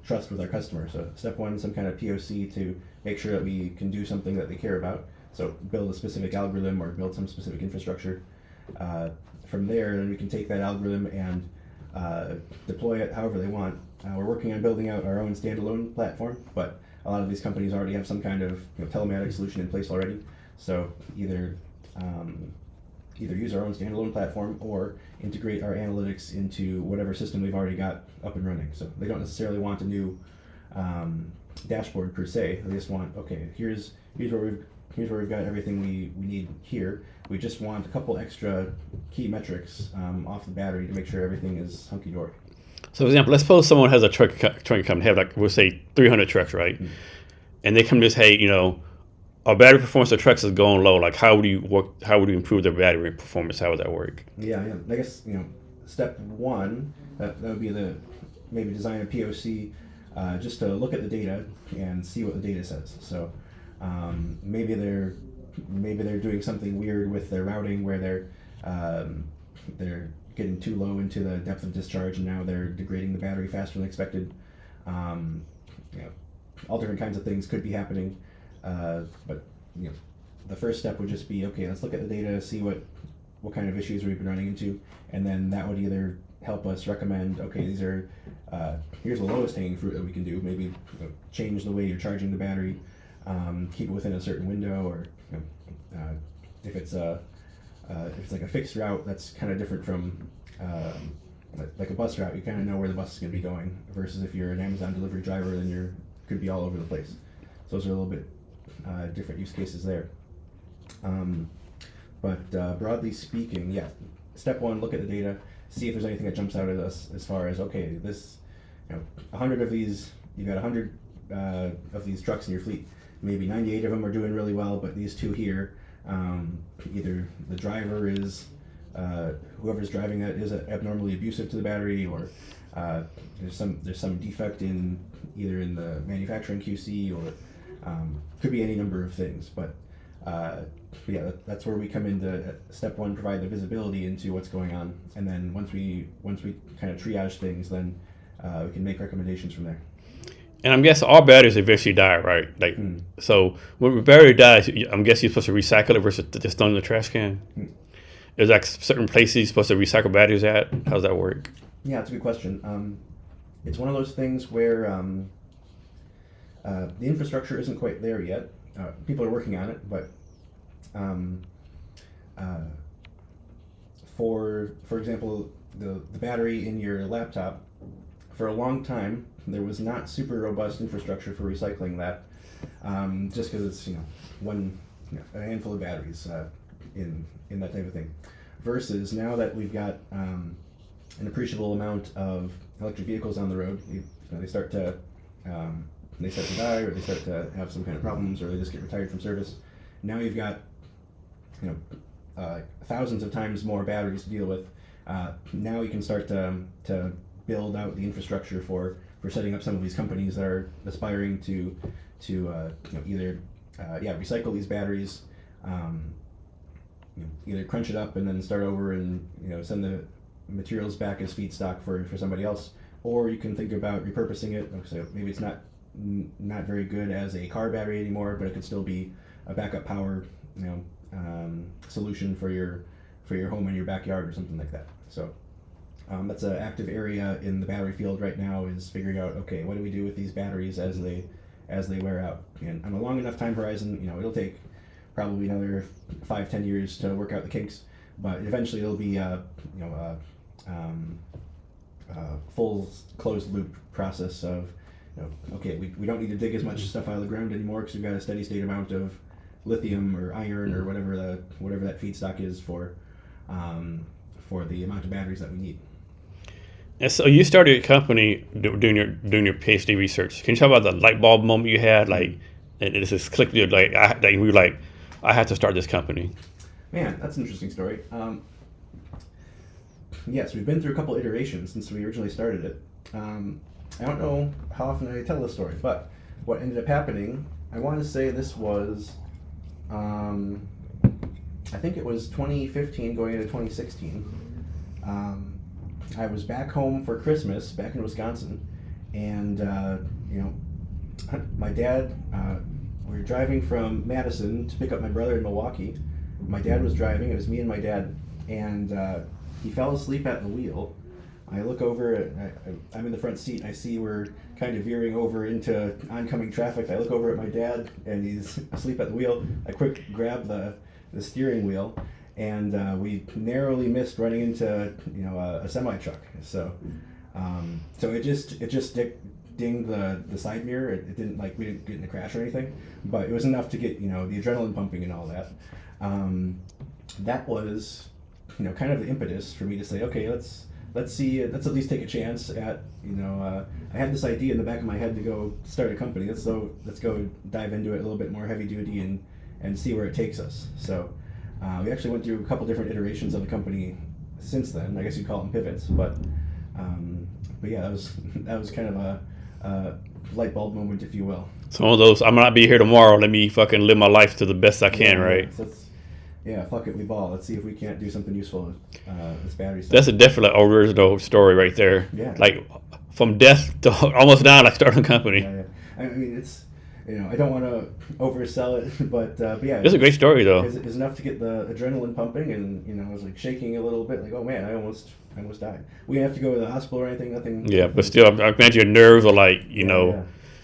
trust with our customers. So step one, some kind of POC to make sure that we can do something that they care about. So build a specific algorithm or build some specific infrastructure. From there, then we can take that algorithm and deploy it however they want. We're working on building out our own standalone platform, but a lot of these companies already have some kind of telematics solution in place already. So either use our own standalone platform or integrate our analytics into whatever system we've already got up and running. So they don't necessarily want a new dashboard per se. They just want, okay, here's where we've got everything we need here. We just want a couple extra key metrics off the battery to make sure everything is hunky-dory. So for example, let's suppose someone has a trucking company, have like, we'll say 300 trucks, right? Mm-hmm. And they come to us, hey, our battery performance of trucks is going low. Like, how would you improve their battery performance? How would that work? Yeah. I guess, step one, that would be maybe design a POC just to look at the data and see what the data says. So maybe they're doing something weird with their routing where they're getting too low into the depth of discharge, and now they're degrading the battery faster than expected. All different kinds of things could be happening. But the first step would just be, okay, let's look at the data, see what kind of issues we've been running into, and then that would either help us recommend, okay, here's the lowest hanging fruit that we can do. Maybe change the way you're charging the battery, keep it within a certain window, or if it's like a fixed route, that's kind of different from like a bus route, you kind of know where the bus is going to be going. Versus if you're an Amazon delivery driver, then you're could be all over the place. So those are a little bit different use cases there. But broadly speaking, yeah. Step one: look at the data, see if there's anything that jumps out at us as far as, okay, this, 100 of these, you've got 100 of these trucks in your fleet. Maybe 98 of them are doing really well, but these two here, either the driver is, whoever's driving that is abnormally abusive to the battery, or there's some defect in either in the manufacturing QC, or could be any number of things. But yeah, that's where we come into step one: provide the visibility into what's going on, and then once we kind of triage things, then we can make recommendations from there. And I'm guessing all batteries eventually die, right? Like, so when a battery dies, I'm guessing you're supposed to recycle it versus just throw it in the trash can. Is like certain places you're supposed to recycle batteries at? How does that work? Yeah, it's a good question. It's one of those things where the infrastructure isn't quite there yet. People are working on it, but for example, the battery in your laptop, for a long time, there was not super robust infrastructure for recycling that, just because it's a handful of batteries in that type of thing. Versus now that we've got an appreciable amount of electric vehicles on the road, they start to die, or they start to have some kind of problems, or they just get retired from service. Now you've got thousands of times more batteries to deal with. Now you can start to build out the infrastructure for setting up some of these companies that are aspiring to either recycle these batteries, either crunch it up and then start over and send the materials back as feedstock for somebody else, or you can think about repurposing it. So maybe it's not very good as a car battery anymore, but it could still be a backup power solution for your home and your backyard or something like that. So that's an active area in the battery field right now, is figuring out, okay, what do we do with these batteries as they wear out? And on a long enough time horizon, it'll take probably another 5-10 years to work out the kinks, but eventually it'll be a full closed loop process of, okay, we don't need to dig as much stuff out of the ground anymore because we've got a steady state amount of lithium or iron or whatever that feedstock is for the amount of batteries that we need. And so you started a company doing your PhD research. Can you talk about the light bulb moment you had? Like, and it just clicked you, we were like, I had to start this company. Man, that's an interesting story. Yes, we've been through a couple iterations since we originally started it. I don't know how often I tell this story, but what ended up happening, I want to say this was, I think it was 2015 going into 2016. I was back home for Christmas, back in Wisconsin, and my dad, we were driving from Madison to pick up my brother in Milwaukee. My dad was driving, it was me and my dad, and he fell asleep at the wheel. I look over, I'm in the front seat, I see we're kind of veering over into oncoming traffic. I look over at my dad, and he's asleep at the wheel. I quick grab the steering wheel, and we narrowly missed running into a semi truck. So it just dinged the side mirror. It didn't, like, we didn't get in a crash or anything, but it was enough to get the adrenaline pumping and all that. That was kind of the impetus for me to say, okay, let's at least take a chance at I had this idea in the back of my head to go start a company. Let's go dive into it a little bit more heavy duty and see where it takes us. So we actually went through a couple different iterations of the company since then. I guess you'd call them pivots, but yeah, that was kind of a light bulb moment, if you will. So one of those, I'm not be here tomorrow. Let me fucking live my life to the best I can, right? Yeah, fuck it, we ball. Let's see if we can't do something useful with this battery stuff. That's a definite original story right there. Yeah. Like, from death to almost now, like starting a company. Yeah. I mean, it's, I don't want to oversell it, but yeah. It's a great story, though. It's enough to get the adrenaline pumping, and, I was, like, shaking a little bit, like, oh, man, I almost died. We didn't have to go to the hospital or anything, nothing. Yeah, but still, I imagine your nerves are, like,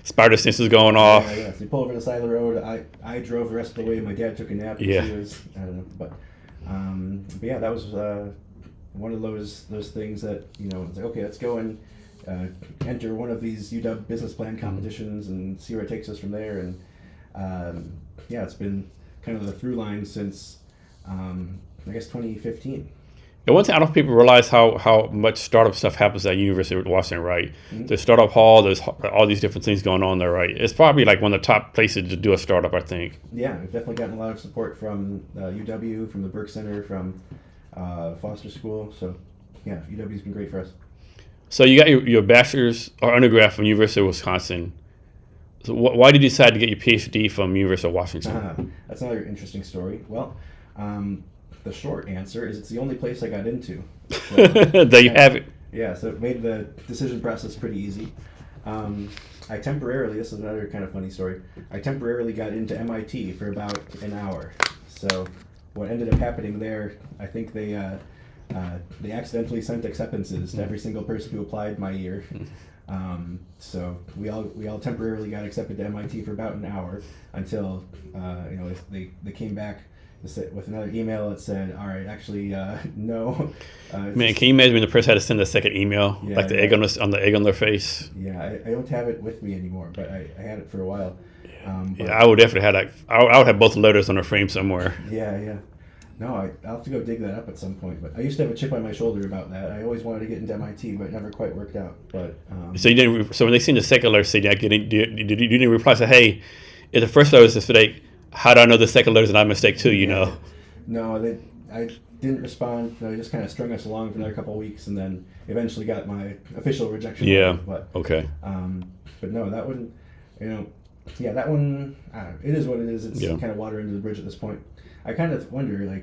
spider senses going off. Yeah. So you pull over to the side of the road. I drove the rest of the way. My dad took a nap. Yeah. I don't know, but yeah, that was one of those things that, you know, it's like, okay, let's go and enter one of these UW business plan competitions and see where it takes us from there. And yeah, it's been kind of the through line since I guess 2015. And one thing I don't think people realize how much startup stuff happens at University of Washington, right? Mm-hmm. The startup hall, there's all these different things going on there, right? It's probably like one of the top places to do a startup, I think. Yeah, we've definitely gotten a lot of support from UW, from the Burke Center, from Foster School. So yeah, UW's been great for us. So you got your bachelor's or undergrad from University of Wisconsin. So why did you decide to get your PhD from University of Washington? That's another interesting story. Well, the short answer is it's the only place I got into. So, there you have it. Yeah, so it made the decision process pretty easy. I temporarily, this is another kind of funny story, I temporarily got into MIT for about an hour. So what ended up happening there, I think they accidentally sent acceptances to every single person who applied my year. So we all temporarily got accepted to MIT for about an hour until they came back with another email that said, all right, actually no. Man, can you imagine when the person had to send a second email, yeah, like the egg on the egg on their face? Yeah, I don't have it with me anymore, but I had it for a while. Yeah, I would definitely have that. I would have both letters on a frame somewhere. Yeah. No, I'll have to go dig that up at some point. But I used to have a chip on my shoulder about that. I always wanted to get into MIT, but it never quite worked out. But so you didn't. So when they seen the second letter, say, "I you didn't reply." Say, "Hey, if the first letter is a mistake, how do I know the second letter is not a mistake too?" You know. No, I didn't respond. They just kind of strung us along for another couple of weeks, and then eventually got my official rejection. Yeah. But okay. But no, that one, that one. It is what it is. It's kind of water under the bridge at this point. I kind of wonder,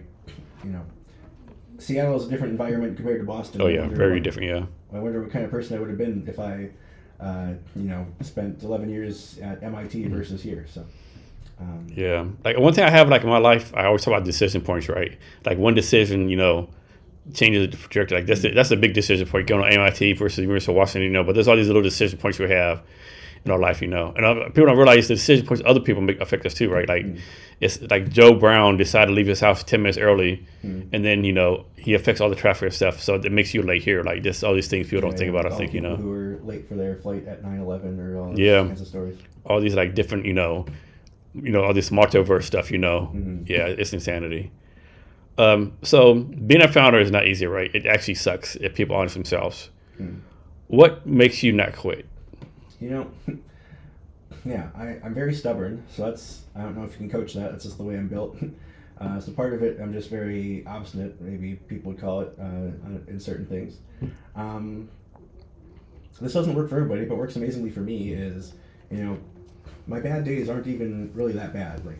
Seattle is a different environment compared to Boston. Oh yeah, very different. Yeah. I wonder what kind of person I would have been if I, spent 11 years at MIT versus here. So. Yeah, like one thing I have in my life, I always talk about decision points, right? Like one decision, changes the trajectory. Like that's a big decision point going to MIT versus University of Washington, but there's all these little decision points we have in our life, and people don't realize the decision points other people affect us too, right? Like it's like Joe Brown decided to leave his house 10 minutes early, and then he affects all the traffic and stuff, so it makes you late here. Like this, all these things people don't think about. I think people who were late for their flight at 9/11 or all those kinds of stories. All these like different, all this multiverse stuff. Yeah, it's insanity. So being a founder is not easy, right? It actually sucks if people honest themselves. What makes you not quit? Yeah, I'm very stubborn, so I don't know if you can coach that. That's just the way I'm built. So part of it, I'm just very obstinate, maybe people would call it, in certain things. This doesn't work for everybody, but works amazingly for me is, my bad days aren't even really that bad. Like,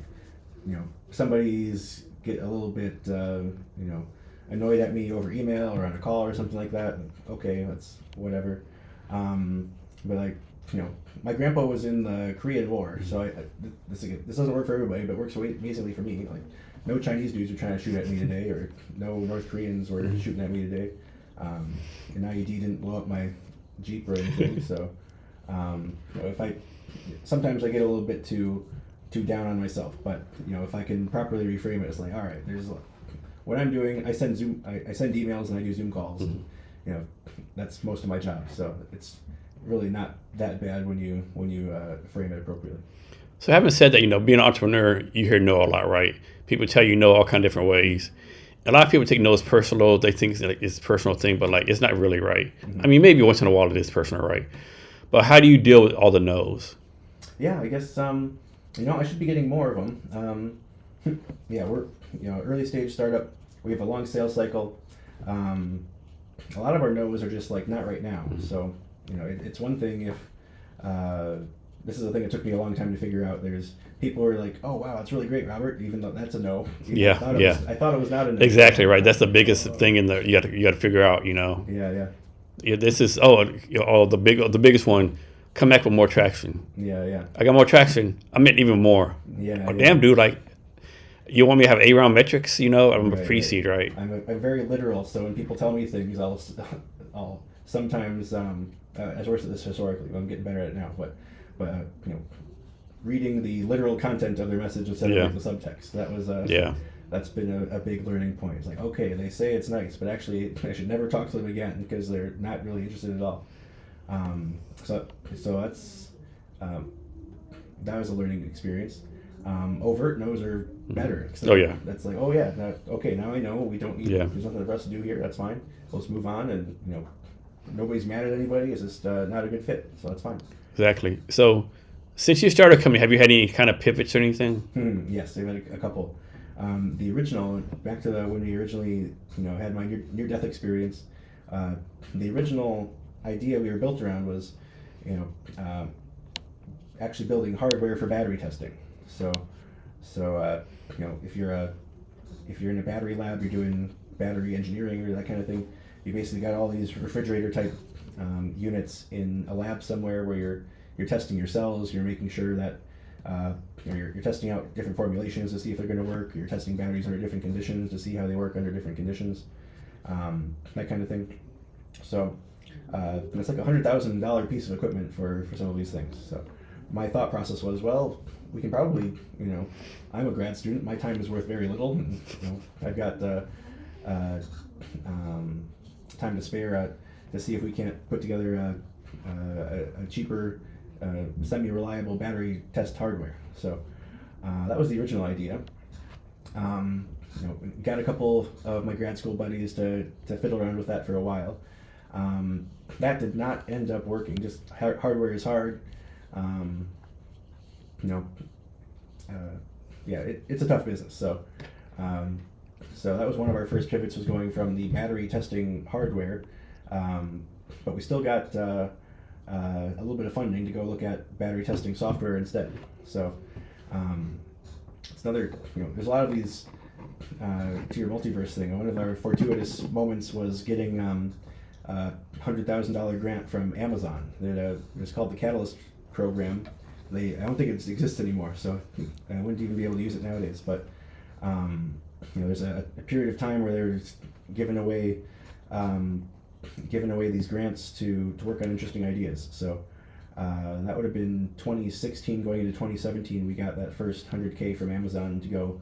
somebody's get a little bit, annoyed at me over email or on a call or something like that. Okay, that's whatever. But my grandpa was in the Korean War, so this doesn't work for everybody, but it works amazingly for me. Like, no Chinese dudes are trying to shoot at me today, or no North Koreans were shooting at me today. An IED didn't blow up my Jeep or anything. So, sometimes I get a little bit too down on myself, but if I can properly reframe it, it's like, all right, there's what I'm doing. I send I send emails and I do Zoom calls, and that's most of my job. So it's really not that bad when you frame it appropriately. So having said that, being an entrepreneur, you hear no a lot, right? People tell you no all kind of different ways. A lot of people take no as personal. They think it's a personal thing, but it's not really, right? I mean, maybe once in a while it is personal, right? But how do you deal with all the no's? Yeah, I guess I should be getting more of them. Yeah, we're early stage startup. We have a long sales cycle. A lot of our no's are just not right now. So it's one thing if this is a thing that took me a long time to figure out. There's people who are like, oh wow, that's really great, Robert, even though that's a no. I thought it was not a no. Exactly right. That's the biggest thing in the you got to figure out. Yeah. This is the biggest one. Come back with more traction. Yeah. I got more traction. I meant even more. Yeah. Damn, dude, you want me to have A-round metrics? I'm a pre-seed, right? I'm very literal, so when people tell me things, I'll sometimes, as worse at this historically, but I'm getting better at it now, but reading the literal content of their message instead of Yeah. like the subtext. That was that's been a big learning point. It's like, okay, they say it's nice, but actually I should never talk to them again because they're not really interested at all. So that's that was a learning experience. Overt no's are better. So Oh, yeah. that's like, oh yeah, now I know we don't need. Yeah. There's nothing for us to do here. That's fine. Let's move on, and nobody's mad at anybody. It's just not a good fit, so that's fine. Exactly. So, since you started coming, have you had any kind of pivots or anything? Yes, they've had a couple. The original, back to when we originally, had my near-death experience. The original idea we were built around was, actually building hardware for battery testing. So if you're in a battery lab, you're doing battery engineering or that kind of thing. You basically got all these refrigerator type units in a lab somewhere where you're testing your cells. You're making sure that you're testing out different formulations to see if they're going to work. You're testing batteries under different conditions to see how they work under different conditions, that kind of thing. So it's like $100,000 piece of equipment for some of these things. So my thought process was, well, we can probably, I'm a grad student. My time is worth very little. And, I've got time to spare to see if we can't put together a cheaper, semi-reliable battery test hardware. So that was the original idea. Got a couple of my grad school buddies to fiddle around with that for a while. That did not end up working. Just hardware is hard. It's a tough business. So that was one of our first pivots, was going from the battery testing hardware, but we still got a little bit of funding to go look at battery testing software instead. So it's another, there's a lot of these to your multiverse thing. One of our fortuitous moments was getting a $100,000 grant from Amazon. It was called the Catalyst program. I don't think it exists anymore, so I wouldn't even be able to use it nowadays. But there's a period of time where they're giving away these grants to work on interesting ideas. So that would have been 2016 going into 2017. We got that first 100K from Amazon to go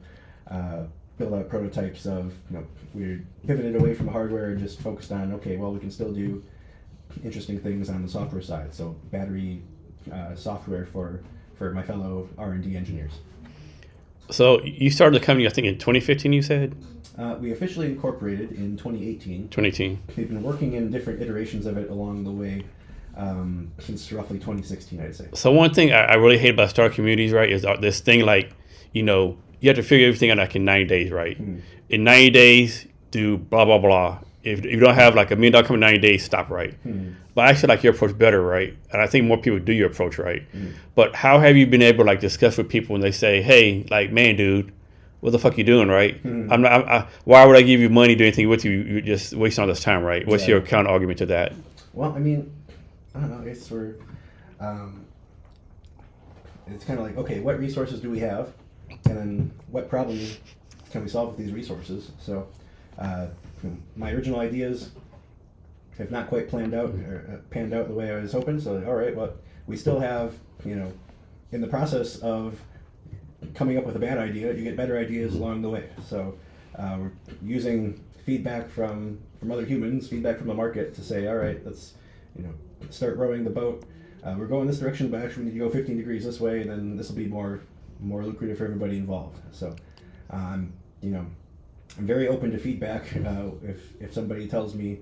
build out prototypes of, we pivoted away from the hardware and just focused on, okay, well, we can still do interesting things on the software side. So battery software for my fellow R&D engineers. So you started the company, I think, in 2015, you said? We officially incorporated in 2018. 2018. We've been working in different iterations of it along the way since roughly 2016, I'd say. So one thing I really hate about startup communities, right, is this thing like, you have to figure everything out like in 90 days, right? In 90 days, do blah, blah, blah. If you don't have like $1 million company in 90 days, stop, right? But I actually like your approach better, right? And I think more people do your approach, right? But how have you been able to like discuss with people when they say, hey, like, man, dude, what the fuck you doing, right? Why would I give you money, do anything with you? You're just wasting all this time, right? What's your counter argument to that? Well, I mean, I don't know. I guess it's kind of like, okay, what resources do we have? And then what problems can we solve with these resources? So my original ideas have not quite panned out the way I was hoping. So, all right, well, we still have, in the process of coming up with a bad idea, you get better ideas along the way. So we're using feedback from other humans, feedback from the market to say, all right, let's start rowing the boat. We're going this direction, but actually we need to go 15 degrees this way, and then this will be more lucrative for everybody involved. So I'm very open to feedback. If somebody tells me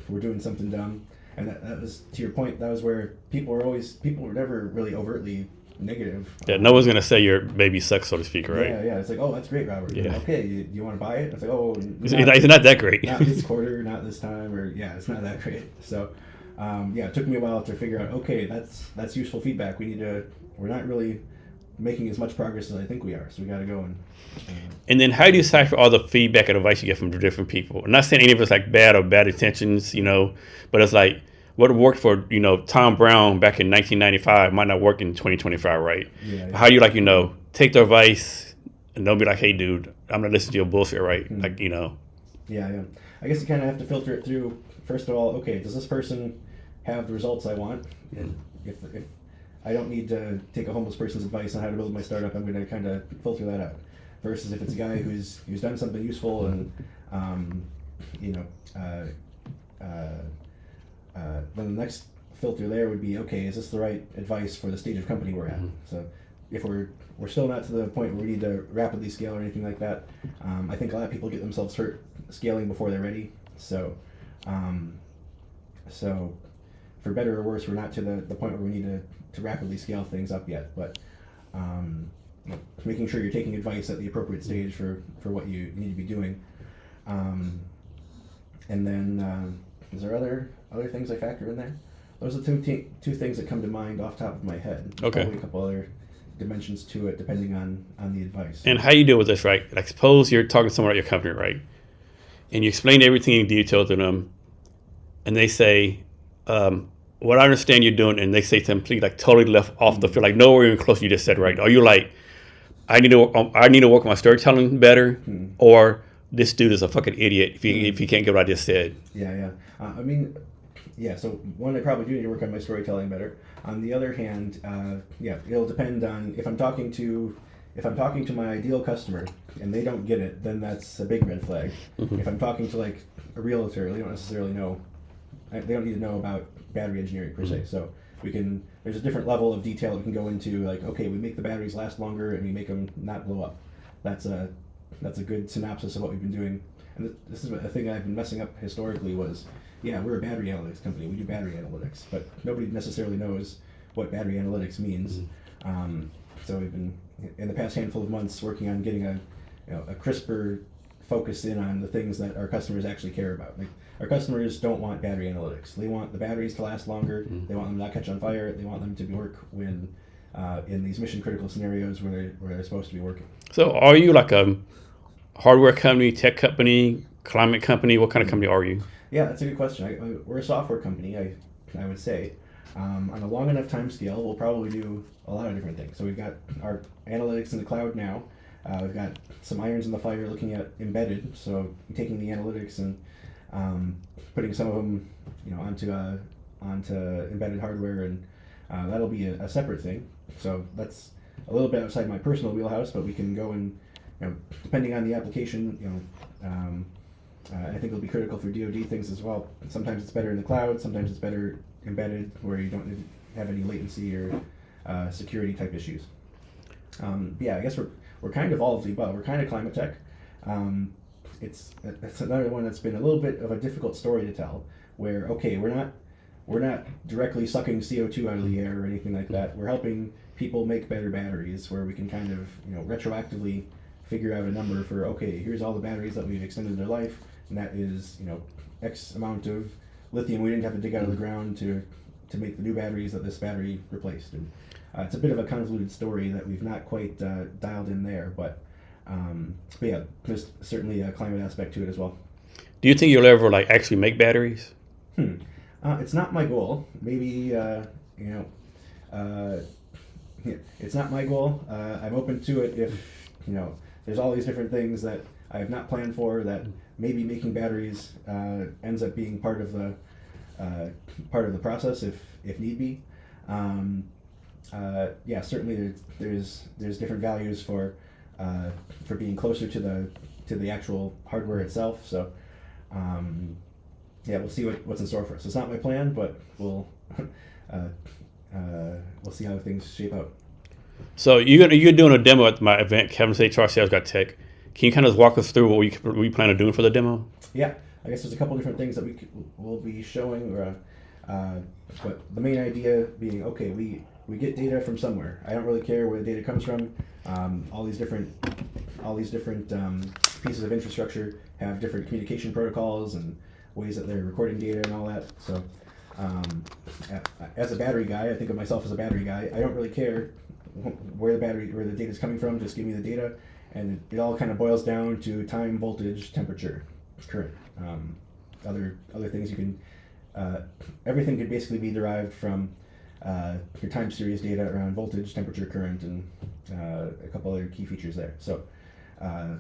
we're doing something dumb, and that was, to your point, that was where people were never really overtly negative. Yeah, no one's gonna say your baby sucks, so to speak, right? Yeah. It's like, oh, that's great, Robert. Yeah. Okay, you want to buy it? It's like, oh, it's not that great. Not this quarter, not this time, or it's not that great. So, it took me a while to figure out. Okay, that's useful feedback. We're not really making as much progress as I think we are. So we got to go and. And then how do you decipher all the feedback and advice you get from different people? I'm not saying any of it's like bad or bad intentions, but it's like what worked for, Tom Brown back in 1995 might not work in 2025, right? Yeah. How do you take their advice and don't be like, hey, dude, I'm not listening to your bullshit, right? Like, Yeah. I guess you kind of have to filter it through. First of all, okay, does this person have the results I want? And if I don't need to take a homeless person's advice on how to build my startup. I'm going to kind of filter that out. Versus if it's a guy who's done something useful and then the next filter there would be, okay, is this the right advice for the stage of company we're at? So if we're still not to the point where we need to rapidly scale or anything like that, I think a lot of people get themselves hurt scaling before they're ready. So for better or worse, we're not to the point where we need to rapidly scale things up yet. But making sure you're taking advice at the appropriate stage for what you need to be doing. And then is there other things I factor in there? Those are two things that come to mind off the top of my head. There's Okay. Probably a couple other dimensions to it depending on the advice. And how you deal with this, right? Like suppose you're talking to someone at your company, right? And you explain everything in detail to them, and they say, what I understand you're doing, and they say something like totally left off the field, like nowhere even close to you just said, right? Are you like, I need to work on my storytelling better, or this dude is a fucking idiot if he can't get what I just said? Yeah. So one, I probably do need to work on my storytelling better. On the other hand, it'll depend on if I'm talking to my ideal customer and they don't get it, then that's a big red flag. If I'm talking to like a realtor, they don't necessarily know. They don't need to know about battery engineering per se. So there's a different level of detail we can go into. Like, okay, we make the batteries last longer and we make them not blow up. That's a good synopsis of what we've been doing. And this is a thing I've been messing up historically was, we're a battery analytics company. We do battery analytics, but nobody necessarily knows what battery analytics means. So we've been in the past handful of months working on getting a crisper focus in on the things that our customers actually care about. Like, our customers don't want battery analytics. They want the batteries to last longer. They want them to not catch on fire. They want them to work when in these mission critical scenarios where they're supposed to be working. So are you like a hardware company, tech company, climate company? What kind of company are you? Yeah, that's a good question. We're a software company, I would say. On a long enough time scale, we'll probably do a lot of different things. So we've got our analytics in the cloud now. We've got some irons in the fire looking at embedded, so taking the analytics and putting some of them, onto embedded hardware, and that'll be a separate thing. So that's a little bit outside my personal wheelhouse, but we can go and, depending on the application, I think it'll be critical for DoD things as well. Sometimes it's better in the cloud, sometimes it's better embedded, where you don't have any latency or security type issues. I guess we're kind of all of the above. We're kind of climate tech. It's another one that's been a little bit of a difficult story to tell. Where we're not directly sucking CO2 out of the air or anything like that. We're helping people make better batteries, where we can kind of retroactively figure out a number for, okay, here's all the batteries that we've extended their life, and that is X amount of lithium we didn't have to dig out of the ground to make the new batteries that this battery replaced. And it's a bit of a convoluted story that we've not quite dialed in there, but there's certainly a climate aspect to it as well. Do you think you'll ever actually make batteries? It's not my goal. Maybe it's not my goal. I'm open to it if there's all these different things that I have not planned for, that maybe making batteries ends up being part of the process if need be. Certainly there's different values for being closer to the actual hardware itself. So we'll see what's in store for us. It's not my plan, but we'll see how things shape out. So you're doing a demo at my event, Cavness HR Sales Got Tech. Can you kind of walk us through what we plan on doing for the demo? Yeah, I guess there's a couple different things that we'll be showing, but the main idea being, okay, we get data from somewhere. I don't really care where the data comes from. All these different pieces of infrastructure have different communication protocols and ways that they're recording data and all that. So as a battery guy, I think of myself as a battery guy. I don't really care where the data is coming from. Just give me the data, and it all kind of boils down to time, voltage, temperature, current. Other things you can everything could basically be derived from your time series data around voltage, temperature, current, and a couple other key features there. So the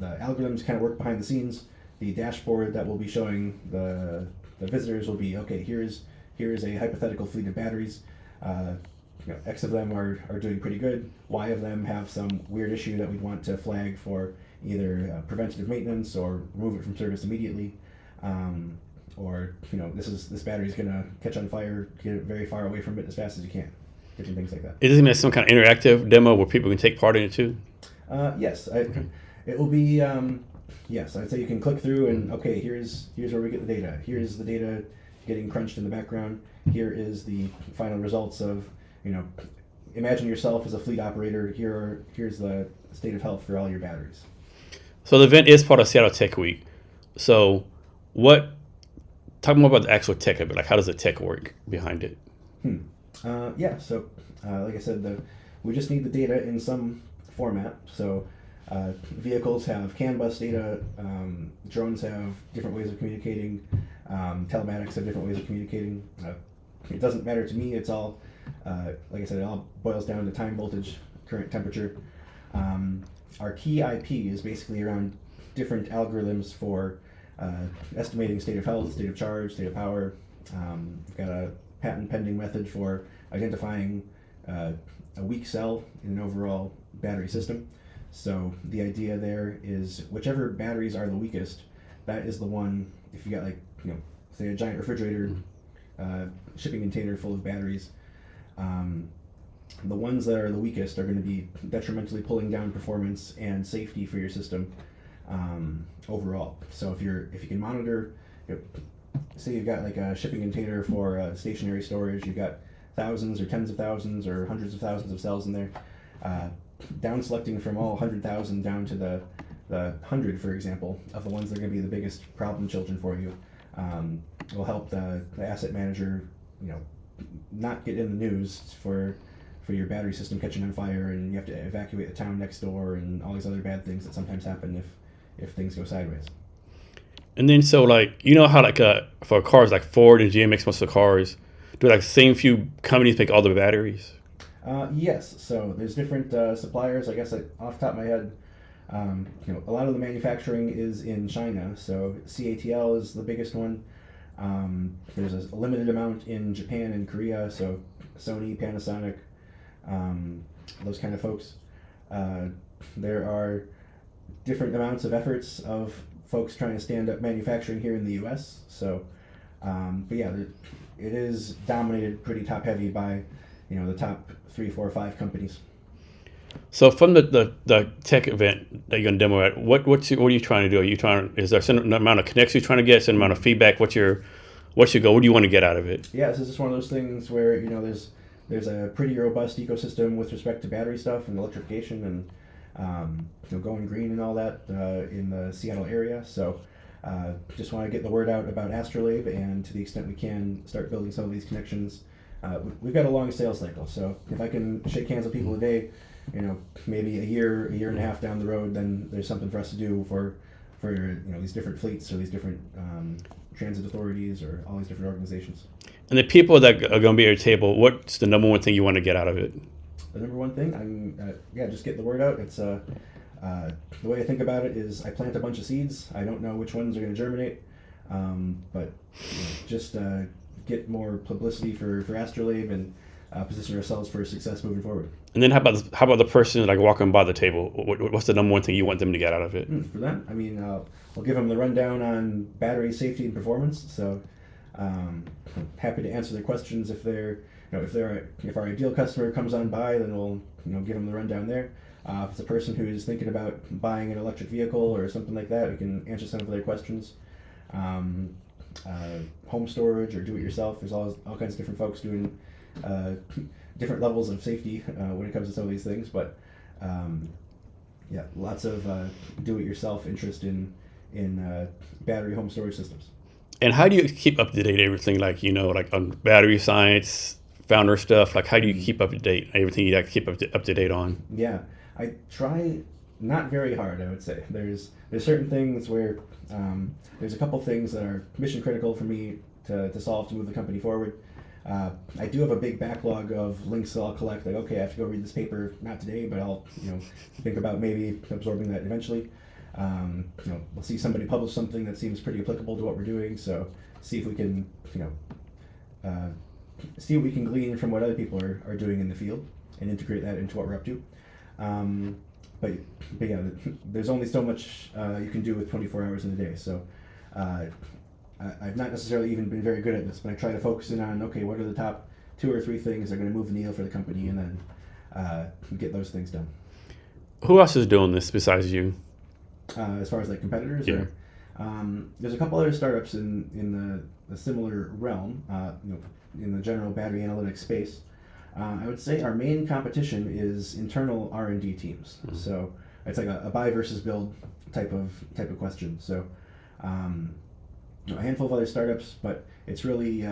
algorithms kind of work behind the scenes. The dashboard that we'll be showing the visitors will be, okay, here's a hypothetical fleet of batteries. X of them are doing pretty good. Y of them have some weird issue that we'd want to flag for either preventative maintenance or remove it from service immediately. Or this battery is going to catch on fire, get it very far away from it as fast as you can. Different things like that. Is this some kind of interactive demo where people can take part in it too? Yes, it will be. Yes, I'd say you can click through and okay, here's where we get the data. Here's the data getting crunched in the background. Here is the final results of, imagine yourself as a fleet operator. Here's the state of health for all your batteries. So the event is part of Seattle Tech Week. So talk more about the actual tech of it. Like, how does the tech work behind it? So like I said, we just need the data in some format. So vehicles have CAN bus data, drones have different ways of communicating, telematics have different ways of communicating. It doesn't matter to me. It's all, like I said, it all boils down to time, voltage, current, temperature. Our key IP is basically around different algorithms for estimating state of health, state of charge, state of power. We've got a patent pending method for identifying a weak cell in an overall battery system. So the idea there is whichever batteries are the weakest, that is the one. If you got say a giant refrigerator, shipping container full of batteries, the ones that are the weakest are going to be detrimentally pulling down performance and safety for your system overall. So if you can monitor, say you've got like a shipping container for stationary storage, you've got thousands or tens of thousands or hundreds of thousands of cells in there. Down selecting from all 100,000 down to the 100, for example, of the ones that are going to be the biggest problem children for you, will help the asset manager, not get in the news for your battery system catching on fire and you have to evacuate the town next door and all these other bad things that sometimes happen if things go sideways. And then so how for cars like Ford and GM makes most of the cars, do the same few companies make all the batteries? Yes, so there's different suppliers. I guess off the top of my head, a lot of the manufacturing is in China. So CATL is the biggest one. There's a limited amount in Japan and Korea. So Sony, Panasonic, those kind of folks. There are different amounts of efforts of folks trying to stand up manufacturing here in the U.S. So, but yeah, it is dominated pretty top heavy by the top 3, 4, 5 companies. So from the tech event that you're going to demo at, what are you trying to do? Is there a certain amount of connections you're trying to get, a certain amount of feedback? What's your goal? What do you want to get out of it? Yeah, this is just one of those things where there's a pretty robust ecosystem with respect to battery stuff and electrification and going green and all that in the Seattle area. So just want to get the word out about Astrolabe, and to the extent we can start building some of these connections. We've got a long sales cycle, so if I can shake hands with people today, maybe a year and a half down the road, then there's something for us to do for these different fleets or these different transit authorities or all these different organizations. And the people that are going to be at your table, what's the number one thing you want to get out of it? The number one thing, just get the word out. It's the way I think about it is I plant a bunch of seeds. I don't know which ones are going to germinate, but just get more publicity for Astrolabe and position ourselves for success moving forward. And then how about the person walking by the table? What's the number one thing you want them to get out of it? For them, I'll give them the rundown on battery safety and performance. So I'm happy to answer their questions if if our ideal customer comes on by, then we'll give them the rundown there. If it's a person who is thinking about buying an electric vehicle or something like that, we can answer some of their questions. Home storage or do-it-yourself. There's all kinds of different folks doing different levels of safety when it comes to some of these things. But lots of do-it-yourself interest in battery home storage systems. And how do you keep up to date everything, like on battery science, founder stuff? Like, how do you keep up to date everything you have to keep up to date on? Yeah, I try not very hard, I would say. There's certain things where there's a couple things that are mission critical for me to solve to move the company forward. I do have a big backlog of links that I'll collect. Like, okay, I have to go read this paper, not today, but I'll think about maybe absorbing that eventually. We'll see somebody publish something that seems pretty applicable to what we're doing, so see if we can see what we can glean from what other people are doing in the field and integrate that into what we're up to. But yeah, there's only so much you can do with 24 hours in a day. So I've not necessarily even been very good at this, but I try to focus in on, okay, what are the top 2 or 3 things that are going to move the needle for the company, and then get those things done. Who else is doing this besides you? As far as like competitors, Yeah. there's a couple other startups in the similar realm, in the general battery analytics space. I would say our main competition is internal R&D teams. Mm-hmm. So it's like a buy versus build type of question. So a handful of other startups, but it's really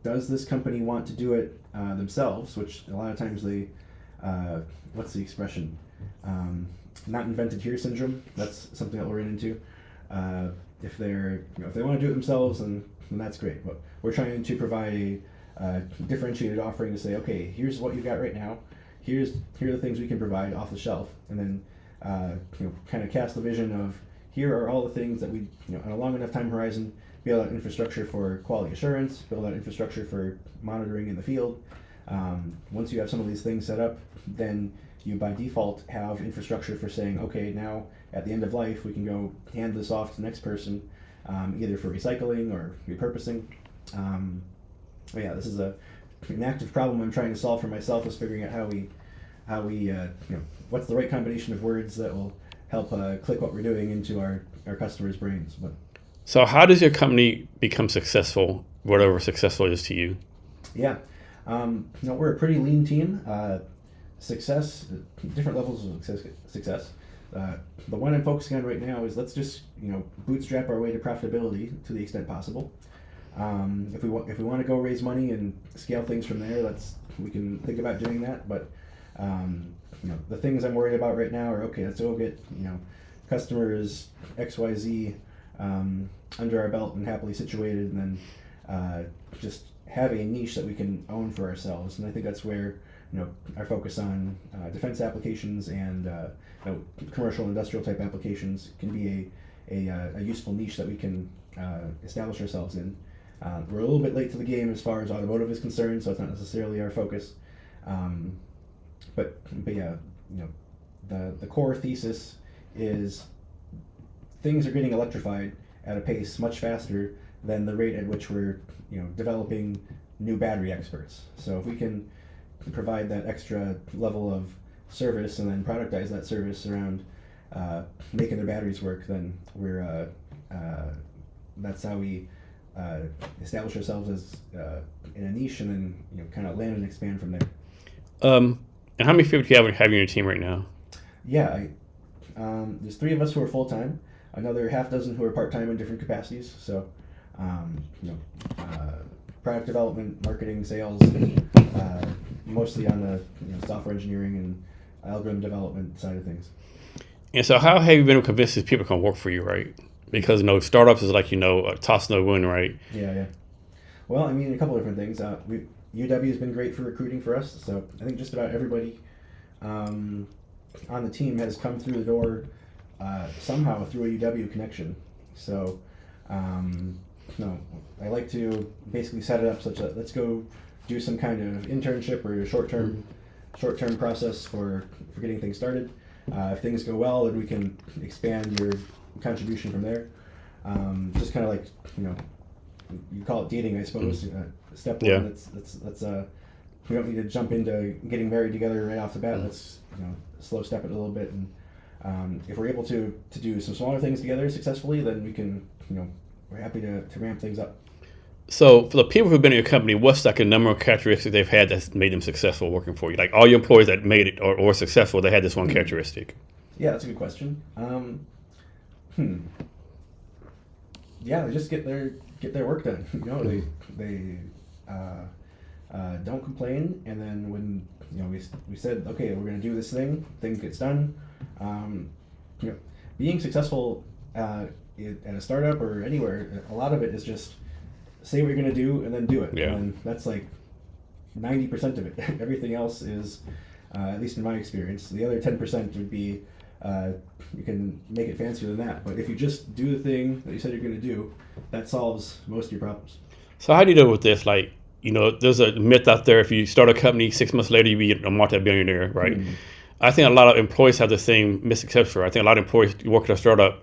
does this company want to do it themselves? Which a lot of times they, what's the expression? Not invented here syndrome. That's something that we're into. If they want to do it themselves, then that's great. But we're trying to provide a differentiated offering to say, okay, here's what you've got right now. Here are the things we can provide off the shelf, and then kind of cast the vision of here are all the things that we on a long enough time horizon build out infrastructure for quality assurance, build out infrastructure for monitoring in the field. Once you have some of these things set up, then you by default have infrastructure for saying, okay, now at the end of life we can go hand this off to the next person, either for recycling or repurposing. But yeah, this is an active problem I'm trying to solve for myself, is figuring out how we what's the right combination of words that will help click what we're doing into our customers' brains. But so how does your company become successful, whatever successful is to you? Yeah, we're a pretty lean team. Success, different levels of success. The one I'm focusing on right now is let's just bootstrap our way to profitability to the extent possible. If we want to go raise money and scale things from there, we can think about doing that. But the things I'm worried about right now are, okay, let's go get customers XYZ under our belt and happily situated, and then just have a niche that we can own for ourselves. And I think that's where our focus on defense applications and commercial industrial type applications can be a useful niche that we can establish ourselves in. We're a little bit late to the game as far as automotive is concerned, so it's not necessarily our focus. But yeah, the core thesis is things are getting electrified at a pace much faster than the rate at which we're developing new battery experts. So if we can provide that extra level of service and then productize that service around making their batteries work, then we're that's how we establish ourselves as in a niche, and then kind of land and expand from there. And how many people do you have in your team right now? Yeah, there's 3 of us who are full time, another half dozen who are part time in different capacities. So, product development, marketing, sales, mostly on the software engineering and algorithm development side of things. And so, how have you been able to convince these people to come work for you, right? Because startups is like a toss no win, right? Yeah. Well, I mean, a couple different things. UW has been great for recruiting for us, so I think just about everybody on the team has come through the door somehow through a UW connection. So, I like to basically set it up such that let's go do some kind of internship or short-term process for getting things started. If things go well, then we can expand your contribution from there. Just kind of like you call it dating, I suppose. Step one. Yeah. Let's we don't need to jump into getting married together right off the bat. Let's slow step it a little bit, and if we're able to do some smaller things together successfully, then we can we're happy to ramp things up. So for the people who've been in your company, what's like a number of characteristics they've had that's made them successful working for you? Like all your employees that made it or successful, they had this one characteristic. Yeah, that's a good question. Yeah, they just get their work done. They don't complain, and then when we said, okay, we're going to do this thing gets done. Being successful at a startup or anywhere, a lot of it is just say what you're going to do and then do it. Yeah. And that's like 90% of it. Everything else is, at least in my experience, the other 10% would be you can make it fancier than that. But if you just do the thing that you said you're going to do, that solves most of your problems. So how do you deal with this? Like, there's a myth out there. If you start a company 6 months later, you be a multi-billionaire, right? I think a lot of employees have the same misconception. I think a lot of employees work at a startup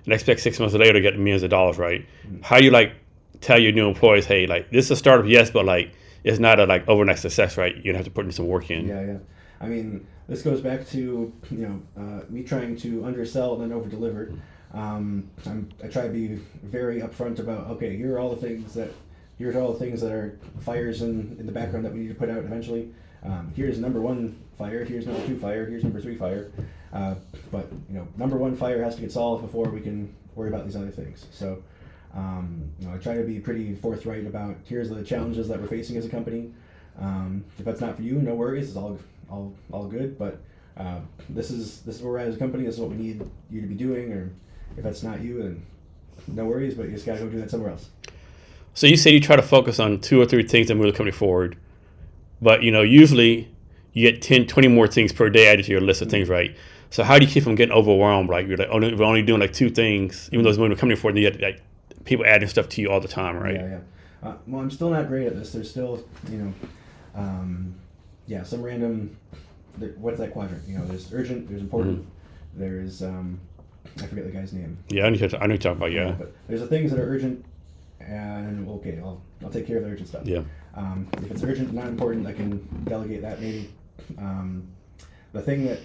and expect 6 months later to get millions of dollars, right? How do you tell your new employees, hey, this is a startup, yes, but it's not a overnight success, right? You have to put in some work in. Yeah. I mean, this goes back to me trying to undersell and then over deliver. I try to be very upfront about, okay, here's all the things that are fires in the background that we need to put out eventually. Here's number one fire, here's number two fire, here's number three fire. But number one fire has to get solved before we can worry about these other things. So I try to be pretty forthright about here's the challenges that we're facing as a company. If that's not for you, no worries, it's all good. But this is where we're at as a company. This is what we need you to be doing. Or if that's not you, then no worries. But you just gotta go do that somewhere else. So you say you try to focus on 2 or 3 things that move the company forward, but usually you get 10, 20 more things per day added to your list of things, right? So how do you keep from getting overwhelmed? Like we're only doing 2 things, even though it's moving the company forward, and you get people adding stuff to you all the time, right? Yeah. Well, I'm still not great at this. There's still some random. What's that quadrant? There's urgent, there's important, there's I forget the guy's name. Yeah, I know what you're talking about. Yeah. But there's the things that are urgent, and okay, I'll take care of the urgent stuff. Yeah. If it's urgent, not important, I can delegate that maybe. The thing that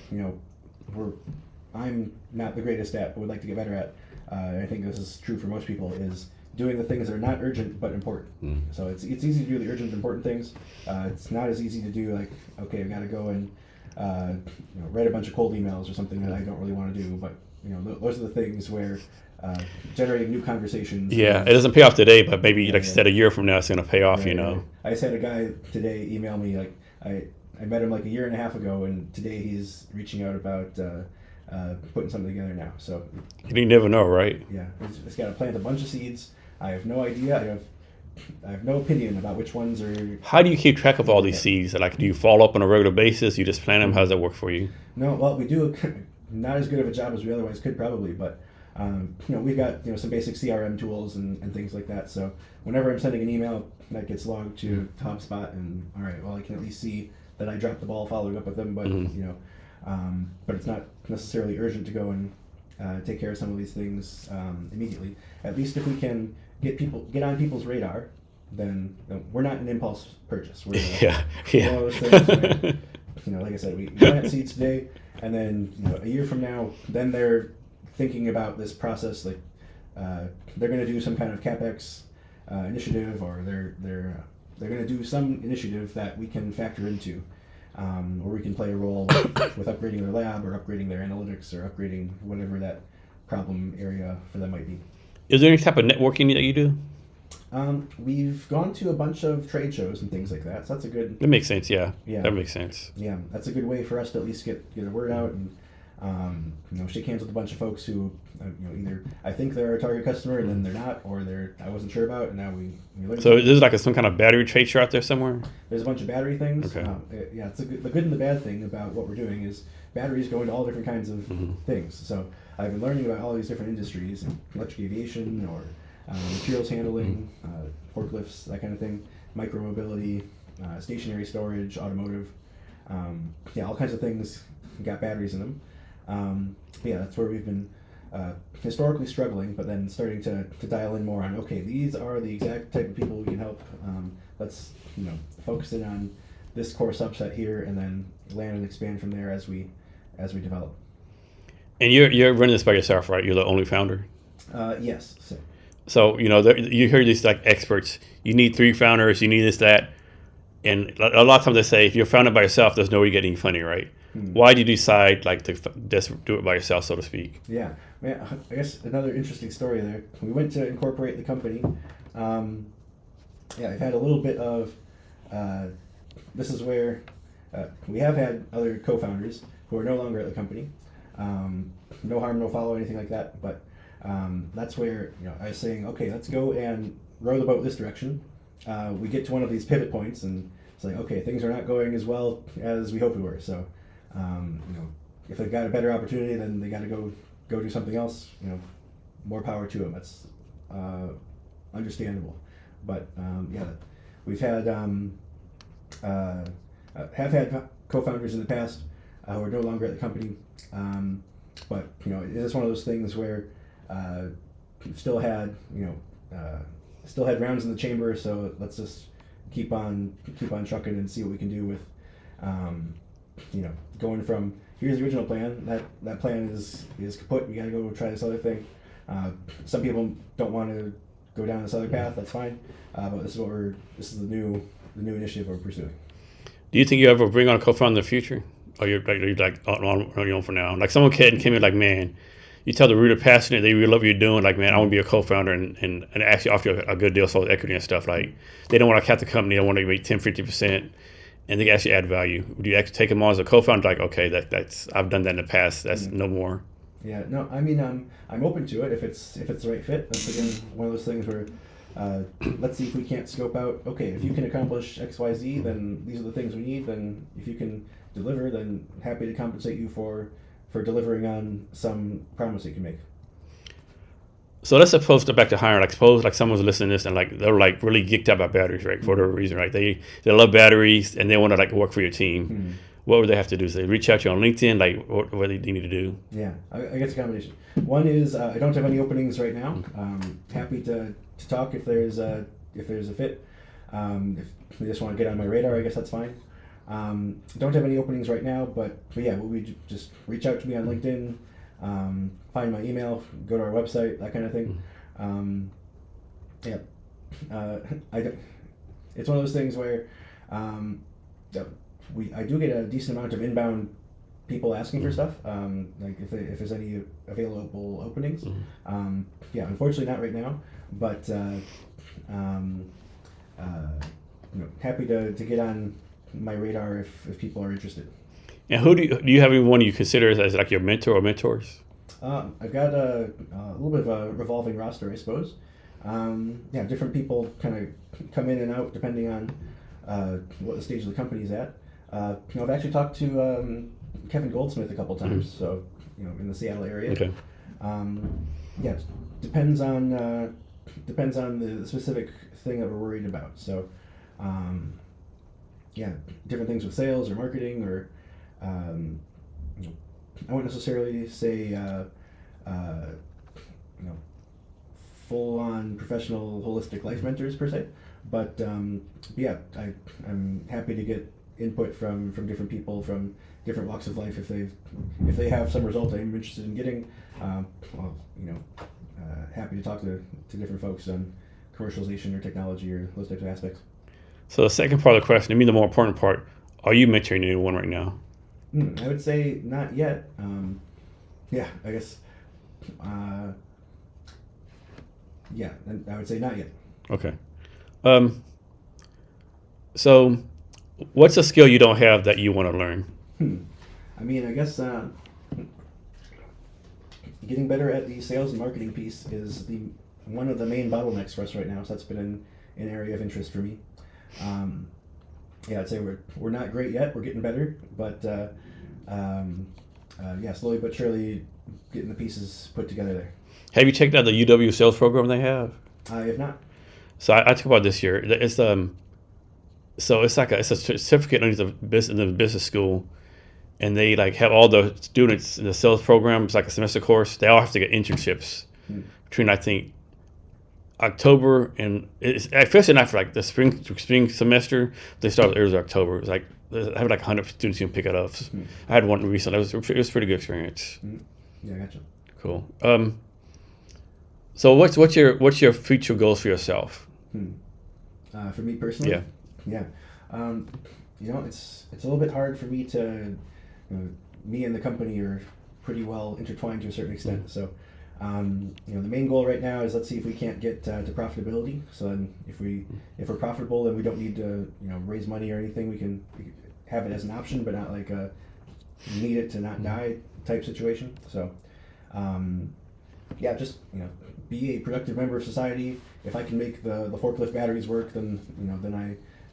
I'm not the greatest at, but would like to get better at. I think this is true for most people, is doing the things that are not urgent but important. So it's easy to do the urgent important things. It's not as easy to do okay, I've got to go and write a bunch of cold emails or something that I don't really want to do. But those are the things where generating new conversations. Yeah, it doesn't pay off today, but maybe instead a year from now it's going to pay off. Right. I just had a guy today email me I met him a year and a half ago, and today he's reaching out about putting something together now. So you never know, right? Yeah, it's got to plant a bunch of seeds. I have no idea. I have no opinion about which ones are. How do you keep track of all these seeds? Do you follow up on a regular basis? You just plant them? How does that work for you? No, well, we do not as good of a job as we otherwise could probably, but we've got some basic CRM tools and things like that. So whenever I'm sending an email, that gets logged to HubSpot, and all right, well, I can at least see that I dropped the ball following up with them, but but it's not necessarily urgent to go and take care of some of these things immediately. At least if we can get on people's radar, then we're not an impulse purchase. We're one of those things where, like I said, we plant seeds today, and then a year from now, then they're thinking about this process. They're going to do some kind of CapEx initiative, or they're going to do some initiative that we can factor into, or we can play a role with upgrading their lab, or upgrading their analytics, or upgrading whatever that problem area for them might be. Is there any type of networking that you do? We've gone to a bunch of trade shows and things like that, so that's a good. That makes sense. Yeah. That makes sense. Yeah, that's a good way for us to at least get the word out and shake hands with a bunch of folks who either I think they're our target customer and then they're not, or I wasn't sure about, and now we learned. So there's some kind of battery trade show out there somewhere? There's a bunch of battery things. Okay. It's the good and the bad thing about what we're doing is batteries go into all different kinds of things. So I've been learning about all these different industries, electric aviation, or materials handling, forklifts, that kind of thing, micromobility, stationary storage, automotive, all kinds of things got batteries in them. That's where we've been historically struggling, but then starting to dial in more on, okay, these are the exact type of people we can help. Let's focus in on this core subset here, and then land and expand from there as we develop. And you're running this by yourself, right? You're the only founder? Yes. So you hear these experts. You need 3 founders. You need this, that, and a lot of times they say if you're founded by yourself, there's no way you get any funding, right? Why did you decide to just do it by yourself, so to speak? Yeah, man. I guess another interesting story there. We went to incorporate the company. I've had a little bit of. This is where we have had other co-founders who are no longer at the company. No harm, no foul, anything like that. But that's where I was saying, okay, let's go and row the boat this direction. We get to one of these pivot points, and it's like, okay, things are not going as well as we hoped we were. So, if they've got a better opportunity, then they got to go do something else. More power to them. That's understandable. But yeah, we've had have had co-founders in the past who are no longer at the company. But it is one of those things where still had still had rounds in the chamber. So let's just keep on trucking and see what we can do with going from here's the original plan. That plan is kaput. We got to go try this other thing. Some people don't want to go down this other path. That's fine. But this is the new initiative we're pursuing. Do you think you ever bring on a co-founder in the future? Or you're like on your own for now? Like someone came in like, man, you tell the really passionate, they really love what you're doing. Like, man, I want to be a co-founder and actually offer you a good deal for equity and stuff. Like, they don't want to cap the company. They want to make 10, 50%, and they actually add value. Would you actually take them on as a co-founder? Like, okay, that's I've done that in the past. That's no more. Yeah, no, I mean, I'm open to it if it's the right fit. That's again one of those things where let's see if we can't scope out. Okay, if you can accomplish X, Y, Z, then these are the things we need. Then if you can deliver, then happy to compensate you for delivering on some promise you can make. So let's suppose back to hiring. Like suppose like someone's listening to this and like they're like really geeked out about batteries, right? For whatever reason, right? They love batteries and they want to like work for your team. Mm-hmm. What would they have to do? So they reach out to you on LinkedIn. Like what do they need to do? Yeah, I guess a combination. One is I don't have any openings right now. Happy to talk if there's a fit. If they just want to get on my radar, I guess that's fine. Don't have any openings right now, but yeah, we just reach out to me on LinkedIn, find my email, go to our website, that kind of thing. It's one of those things where I do get a decent amount of inbound people asking for stuff, like if there's any available openings. Yeah, unfortunately not right now, but happy to get on my radar if people are interested. And who do you have anyone you consider as like your mentor or mentors? I've got a little bit of a revolving roster, I suppose. Different people kind of come in and out depending on what the stage of the company's at. I've actually talked to Kevin Goldsmith a couple times, so in the Seattle area. Okay. It depends on the specific thing that we're worried about. So. Different things with sales or marketing or, I wouldn't necessarily say, full-on professional holistic life mentors per se, but I'm happy to get input from different people from different walks of life if they have some result I'm interested in getting. Happy to talk to different folks on commercialization or technology or those types of aspects. So the second part of the question, I mean the more important part, are you mentoring anyone right now? I would say not yet. I guess. I would say not yet. Okay. So what's a skill you don't have that you want to learn? I mean, I guess getting better at the sales and marketing piece is one of the main bottlenecks for us right now. So that's been an area of interest for me. I'd say we're not great yet. We're getting better, but slowly but surely getting the pieces put together there. Have you checked out the UW sales program they have? I have not. So I took about this year. It's it's a certificate under the business school, and they like have all the students in the sales program. It's like a semester course. They all have to get internships between I think October and it's especially not for like the spring semester. They start early October. It's like I have like 100 students who can pick it up. I had one recently. It was a pretty good experience. Yeah, I gotcha. Cool. So what's your future goals for yourself? For me personally, yeah. It's a little bit hard for me to, me and the company are pretty well intertwined to a certain extent. So. The main goal right now is let's see if we can't get to profitability. So then if we're profitable, then we don't need to raise money or anything. We can have it as an option, but not like a need it to not die type situation. So just be a productive member of society. If I can make the forklift batteries work, then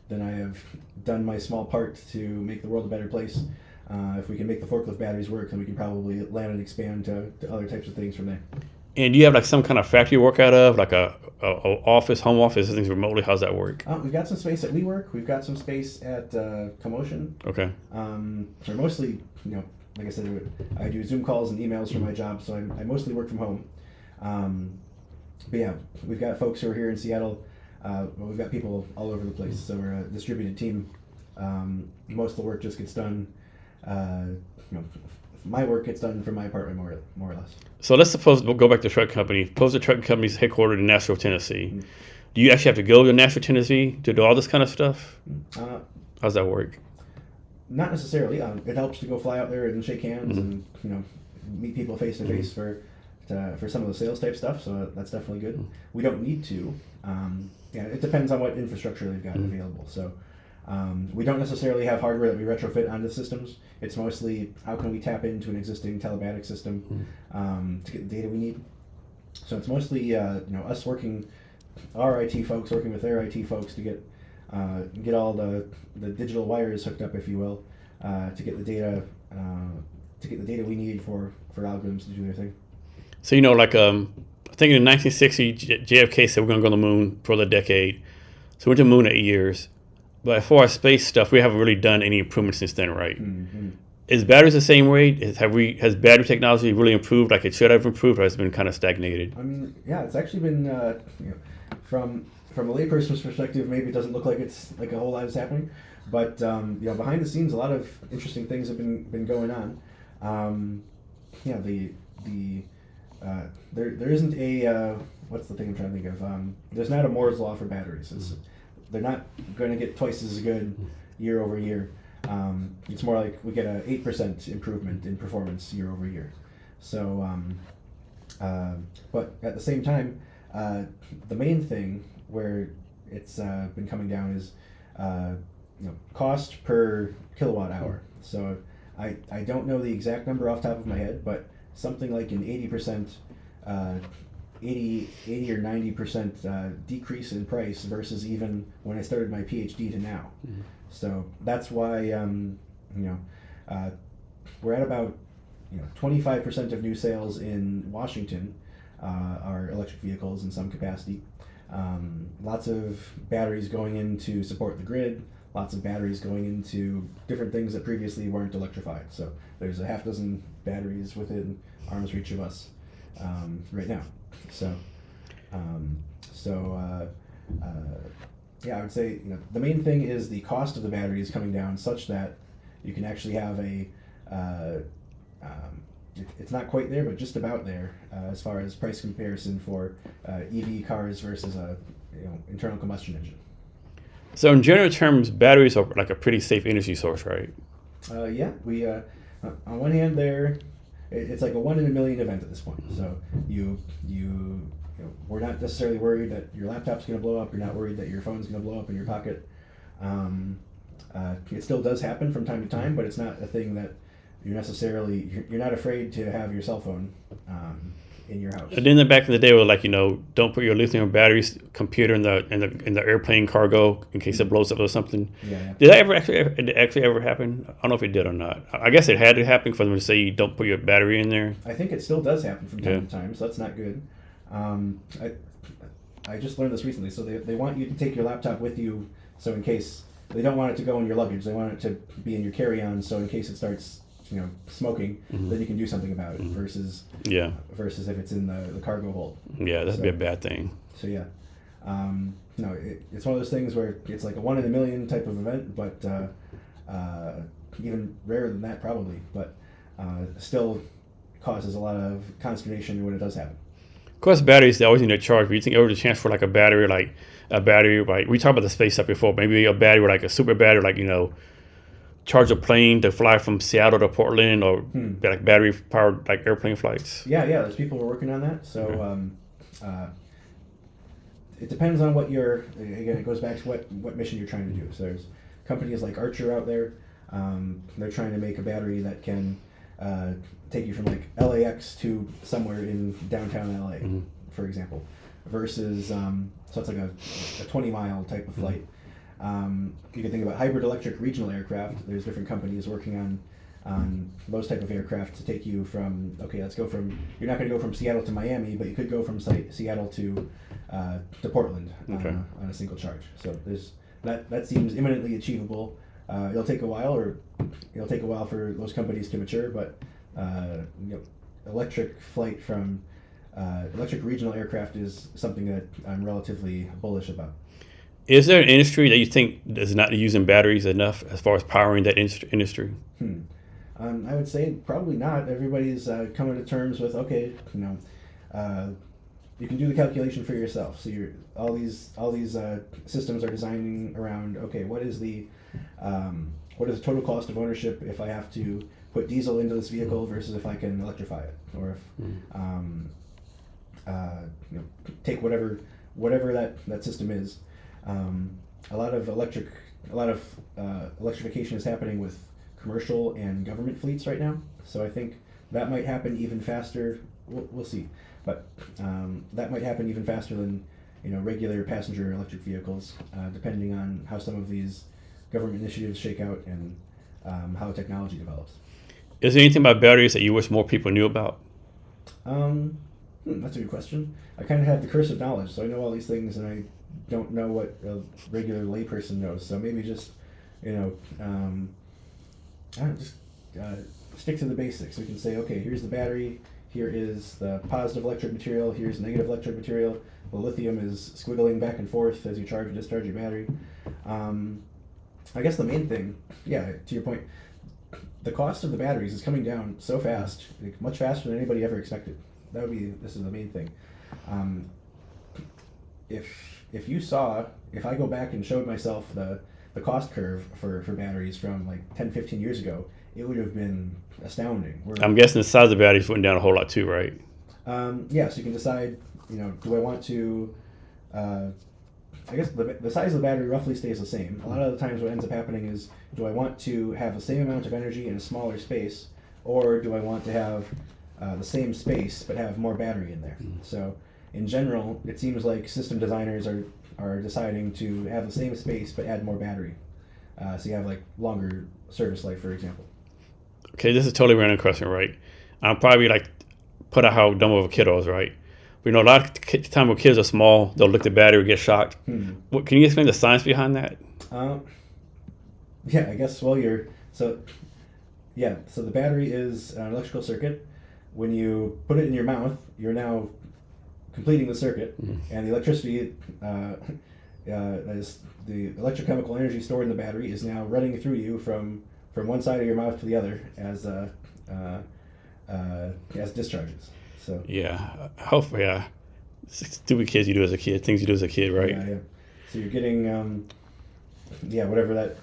then I have done my small part to make the world a better place. If we can make the forklift batteries work, then we can probably land and expand to other types of things from there. And do you have like some kind of factory you work out of, like a office, home office, things remotely? How's that work? We've got some space at WeWork. We've got some space at Commotion. Okay. We're mostly, like I said, I do Zoom calls and emails for my job, so I mostly work from home. But yeah, we've got folks who are here in Seattle. We've got people all over the place, so we're a distributed team. Most of the work just gets done. My work gets done from my apartment, more or less. So let's suppose we'll go back to the truck company. Suppose the truck company's headquartered in Nashville, Tennessee. Mm-hmm. Do you actually have to go to Nashville, Tennessee to do all this kind of stuff? How's that work? Not necessarily. It helps to go fly out there and shake hands and meet people face to face for some of the sales type stuff. So that's definitely good. We don't need to. It depends on what infrastructure they've got available. So we don't necessarily have hardware that we retrofit onto systems. It's mostly how can we tap into an existing telematic system to get the data we need. So it's mostly us working, our IT folks working with their IT folks to get all the digital wires hooked up, if you will, to get the data we need for algorithms to do their thing. So like I think in 1960 JFK said we're going to go to the moon for the decade. So we went to the moon 8 years. But as far as space stuff, we haven't really done any improvements since then, right? Mm-hmm. Is batteries the same way? Has battery technology really improved like it should have improved, or has it been kind of stagnated? I mean, yeah, it's actually been from a layperson's perspective, maybe it doesn't look like it's like a whole lot is happening, but behind the scenes, a lot of interesting things have been going on. There isn't a what's the thing I'm trying to think of? There's not a Moore's law for batteries. They're not going to get twice as good year over year. It's more like we get a 8% improvement in performance year over year. So, but at the same time, the main thing where it's been coming down is cost per kilowatt hour. So I don't know the exact number off the top of my head, but something like an 80%, 80 or 90% decrease in price versus even when I started my PhD to now. Mm-hmm. So that's why we're at about 25% of new sales in Washington are electric vehicles in some capacity. Lots of batteries going in to support the grid. Lots of batteries going into different things that previously weren't electrified. So there's a half dozen batteries within arm's reach of us right now. So, I would say the main thing is the cost of the battery is coming down such that you can actually have it's not quite there, but just about there as far as price comparison for EV cars versus a internal combustion engine. So in general terms, batteries are like a pretty safe energy source, right? Yeah, we on one hand it's like a 1 in a million event at this point. So we're not necessarily worried that your laptop's going to blow up. You're not worried that your phone's going to blow up in your pocket. It still does happen from time to time, but it's not a thing that you're not afraid to have your cell phone in your house. And then back in the day, we were like, don't put your lithium batteries computer in the airplane cargo in case it blows up or something. Yeah. Did that actually ever happen? I don't know if it did or not. I guess it had to happen for them to say don't put your battery in there. I think it still does happen from time to time, so that's not good. I just learned this recently. So they want you to take your laptop with you, so in case they don't want it to go in your luggage, they want it to be in your carry-on. So in case it starts smoking, then you can do something about it versus if it's in the cargo hold. Yeah, that'd be a bad thing. So yeah, it's one of those things where it's like a 1 in a million type of event, but even rarer than that probably, but still causes a lot of consternation when it does happen. Of course, batteries, they always need a charge. But you think ever the chance for like a battery, like we talked about the space stuff before, maybe a battery like a super battery, like charge a plane to fly from Seattle to Portland, or like battery powered like airplane flights. Yeah, there's people who are working on that. So it depends on what it goes back to what mission you're trying to do. So there's companies like Archer out there. They're trying to make a battery that can take you from like LAX to somewhere in downtown LA, for example, versus so it's like a 20-mile type of flight. You can think about hybrid electric regional aircraft. There's different companies working on those type of aircraft to take you from, okay, let's go from, you're not going to go from Seattle to Miami, but you could go from Seattle to Portland on a single charge. So there's that seems imminently achievable. It'll take a while, for those companies to mature, but electric flight from electric regional aircraft is something that I'm relatively bullish about. Is there an industry that you think is not using batteries enough as far as powering that industry? I would say probably not. Everybody's coming to terms with, okay, you can do the calculation for yourself. So all these systems are designing around, okay, what is the total cost of ownership if I have to put diesel into this vehicle versus if I can electrify it, or if take whatever that system is. A lot of electrification is happening with commercial and government fleets right now. So I think that might happen even faster. We'll see, but that might happen even faster than regular passenger electric vehicles, depending on how some of these government initiatives shake out and how technology develops. Is there anything about batteries that you wish more people knew about? That's a good question. I kind of have the curse of knowledge, so I know all these things, and I don't know what a regular layperson knows. So maybe just, stick to the basics. We can say, okay, here's the battery, here is the positive electric material, here's negative electric material. The lithium is squiggling back and forth as you charge and discharge your battery. I guess the main thing, to your point, the cost of the batteries is coming down so fast, much faster than anybody ever expected. This is the main thing. If I go back and showed myself the cost curve for batteries from like 10, 15 years ago, it would have been astounding. I'm guessing the size of the batteries went down a whole lot too, right? So you can decide, do I want to, I guess the size of the battery roughly stays the same. A lot of the times what ends up happening is, do I want to have the same amount of energy in a smaller space, or do I want to have the same space but have more battery in there? So in general, it seems like system designers are deciding to have the same space but add more battery. So you have like longer service life, for example. Okay, this is a totally random question, right? I'm probably put out how dumb of a kid I was, right? We know a lot of the time when kids are small, they'll look at the battery, get shocked. What, can you explain the science behind that? I guess, so the battery is an electrical circuit. When you put it in your mouth, you're now completing the circuit, and the electricity, as the electrochemical energy stored in the battery, is now running through you from one side of your mouth to the other as discharges. So stupid kids you do as a kid, things you do as a kid, right? Yeah. So you're getting whatever that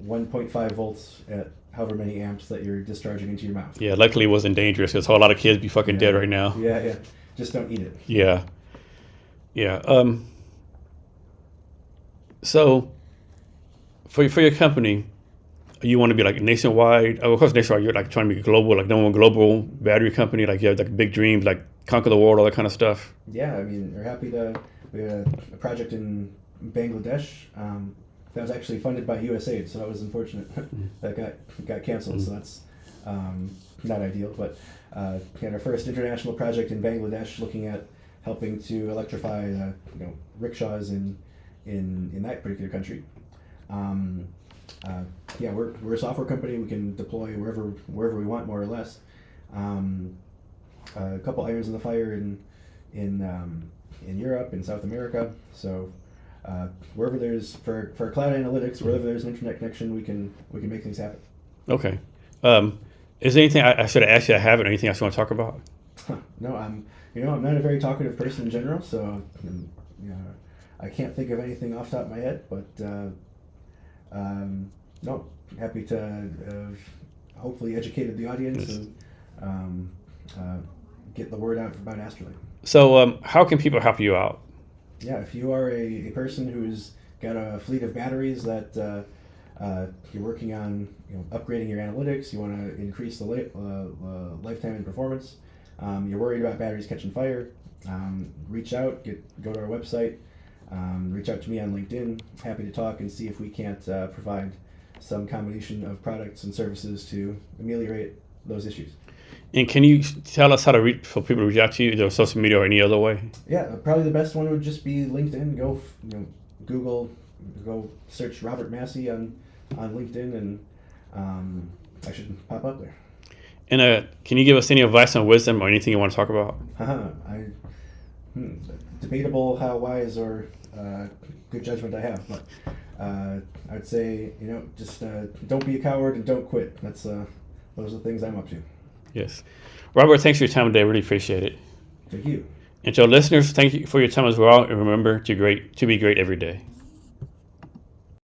1.5 volts at however many amps that you're discharging into your mouth. Yeah, luckily it wasn't dangerous because a whole lot of kids be fucking dead right now. Yeah. Just don't eat it. Yeah. So for your company, you want to be like nationwide. Of course, nationwide. You're like trying to be global, like number one global battery company. Like you have like big dreams, like conquer the world, all that kind of stuff. Yeah, I mean, we're happy to. We had a project in Bangladesh that was actually funded by USAID, so that was unfortunate. That got canceled, so that's not ideal. But we had our first international project in Bangladesh, looking at helping to electrify rickshaws in that particular country. We're a software company. We can deploy wherever we want, more or less. A couple irons in the fire in Europe, in South America. So wherever there's for cloud analytics, wherever there's an internet connection, we can make things happen. Okay. Is there anything I should have asked you? I haven't. Anything else you want to talk about? No, I'm not a very talkative person in general, so I can't think of anything off the top of my head. But no, happy to have hopefully educated the audience and get the word out about Astrolabe. So how can people help you out? Yeah, if you are a person who's got a fleet of batteries that you're working on, upgrading your analytics, you want to increase the lifetime and performance, you're worried about batteries catching fire, reach out, go to our website, reach out to me on LinkedIn. Happy to talk and see if we can't provide some combination of products and services to ameliorate those issues. And can you tell us how to reach for people to reach out to you, either social media or any other way? Yeah, probably the best one would just be LinkedIn. Go, Google, go search Robert Masse on LinkedIn, and I should pop up there. And can you give us any advice on wisdom or anything you want to talk about? Debatable how wise or good judgment I have, but I'd say just don't be a coward and don't quit. That's those are the things I'm up to. Yes. Robert, thanks for your time today. I really appreciate it. Thank you. And to our listeners, thank you for your time as well. And remember to be great every day.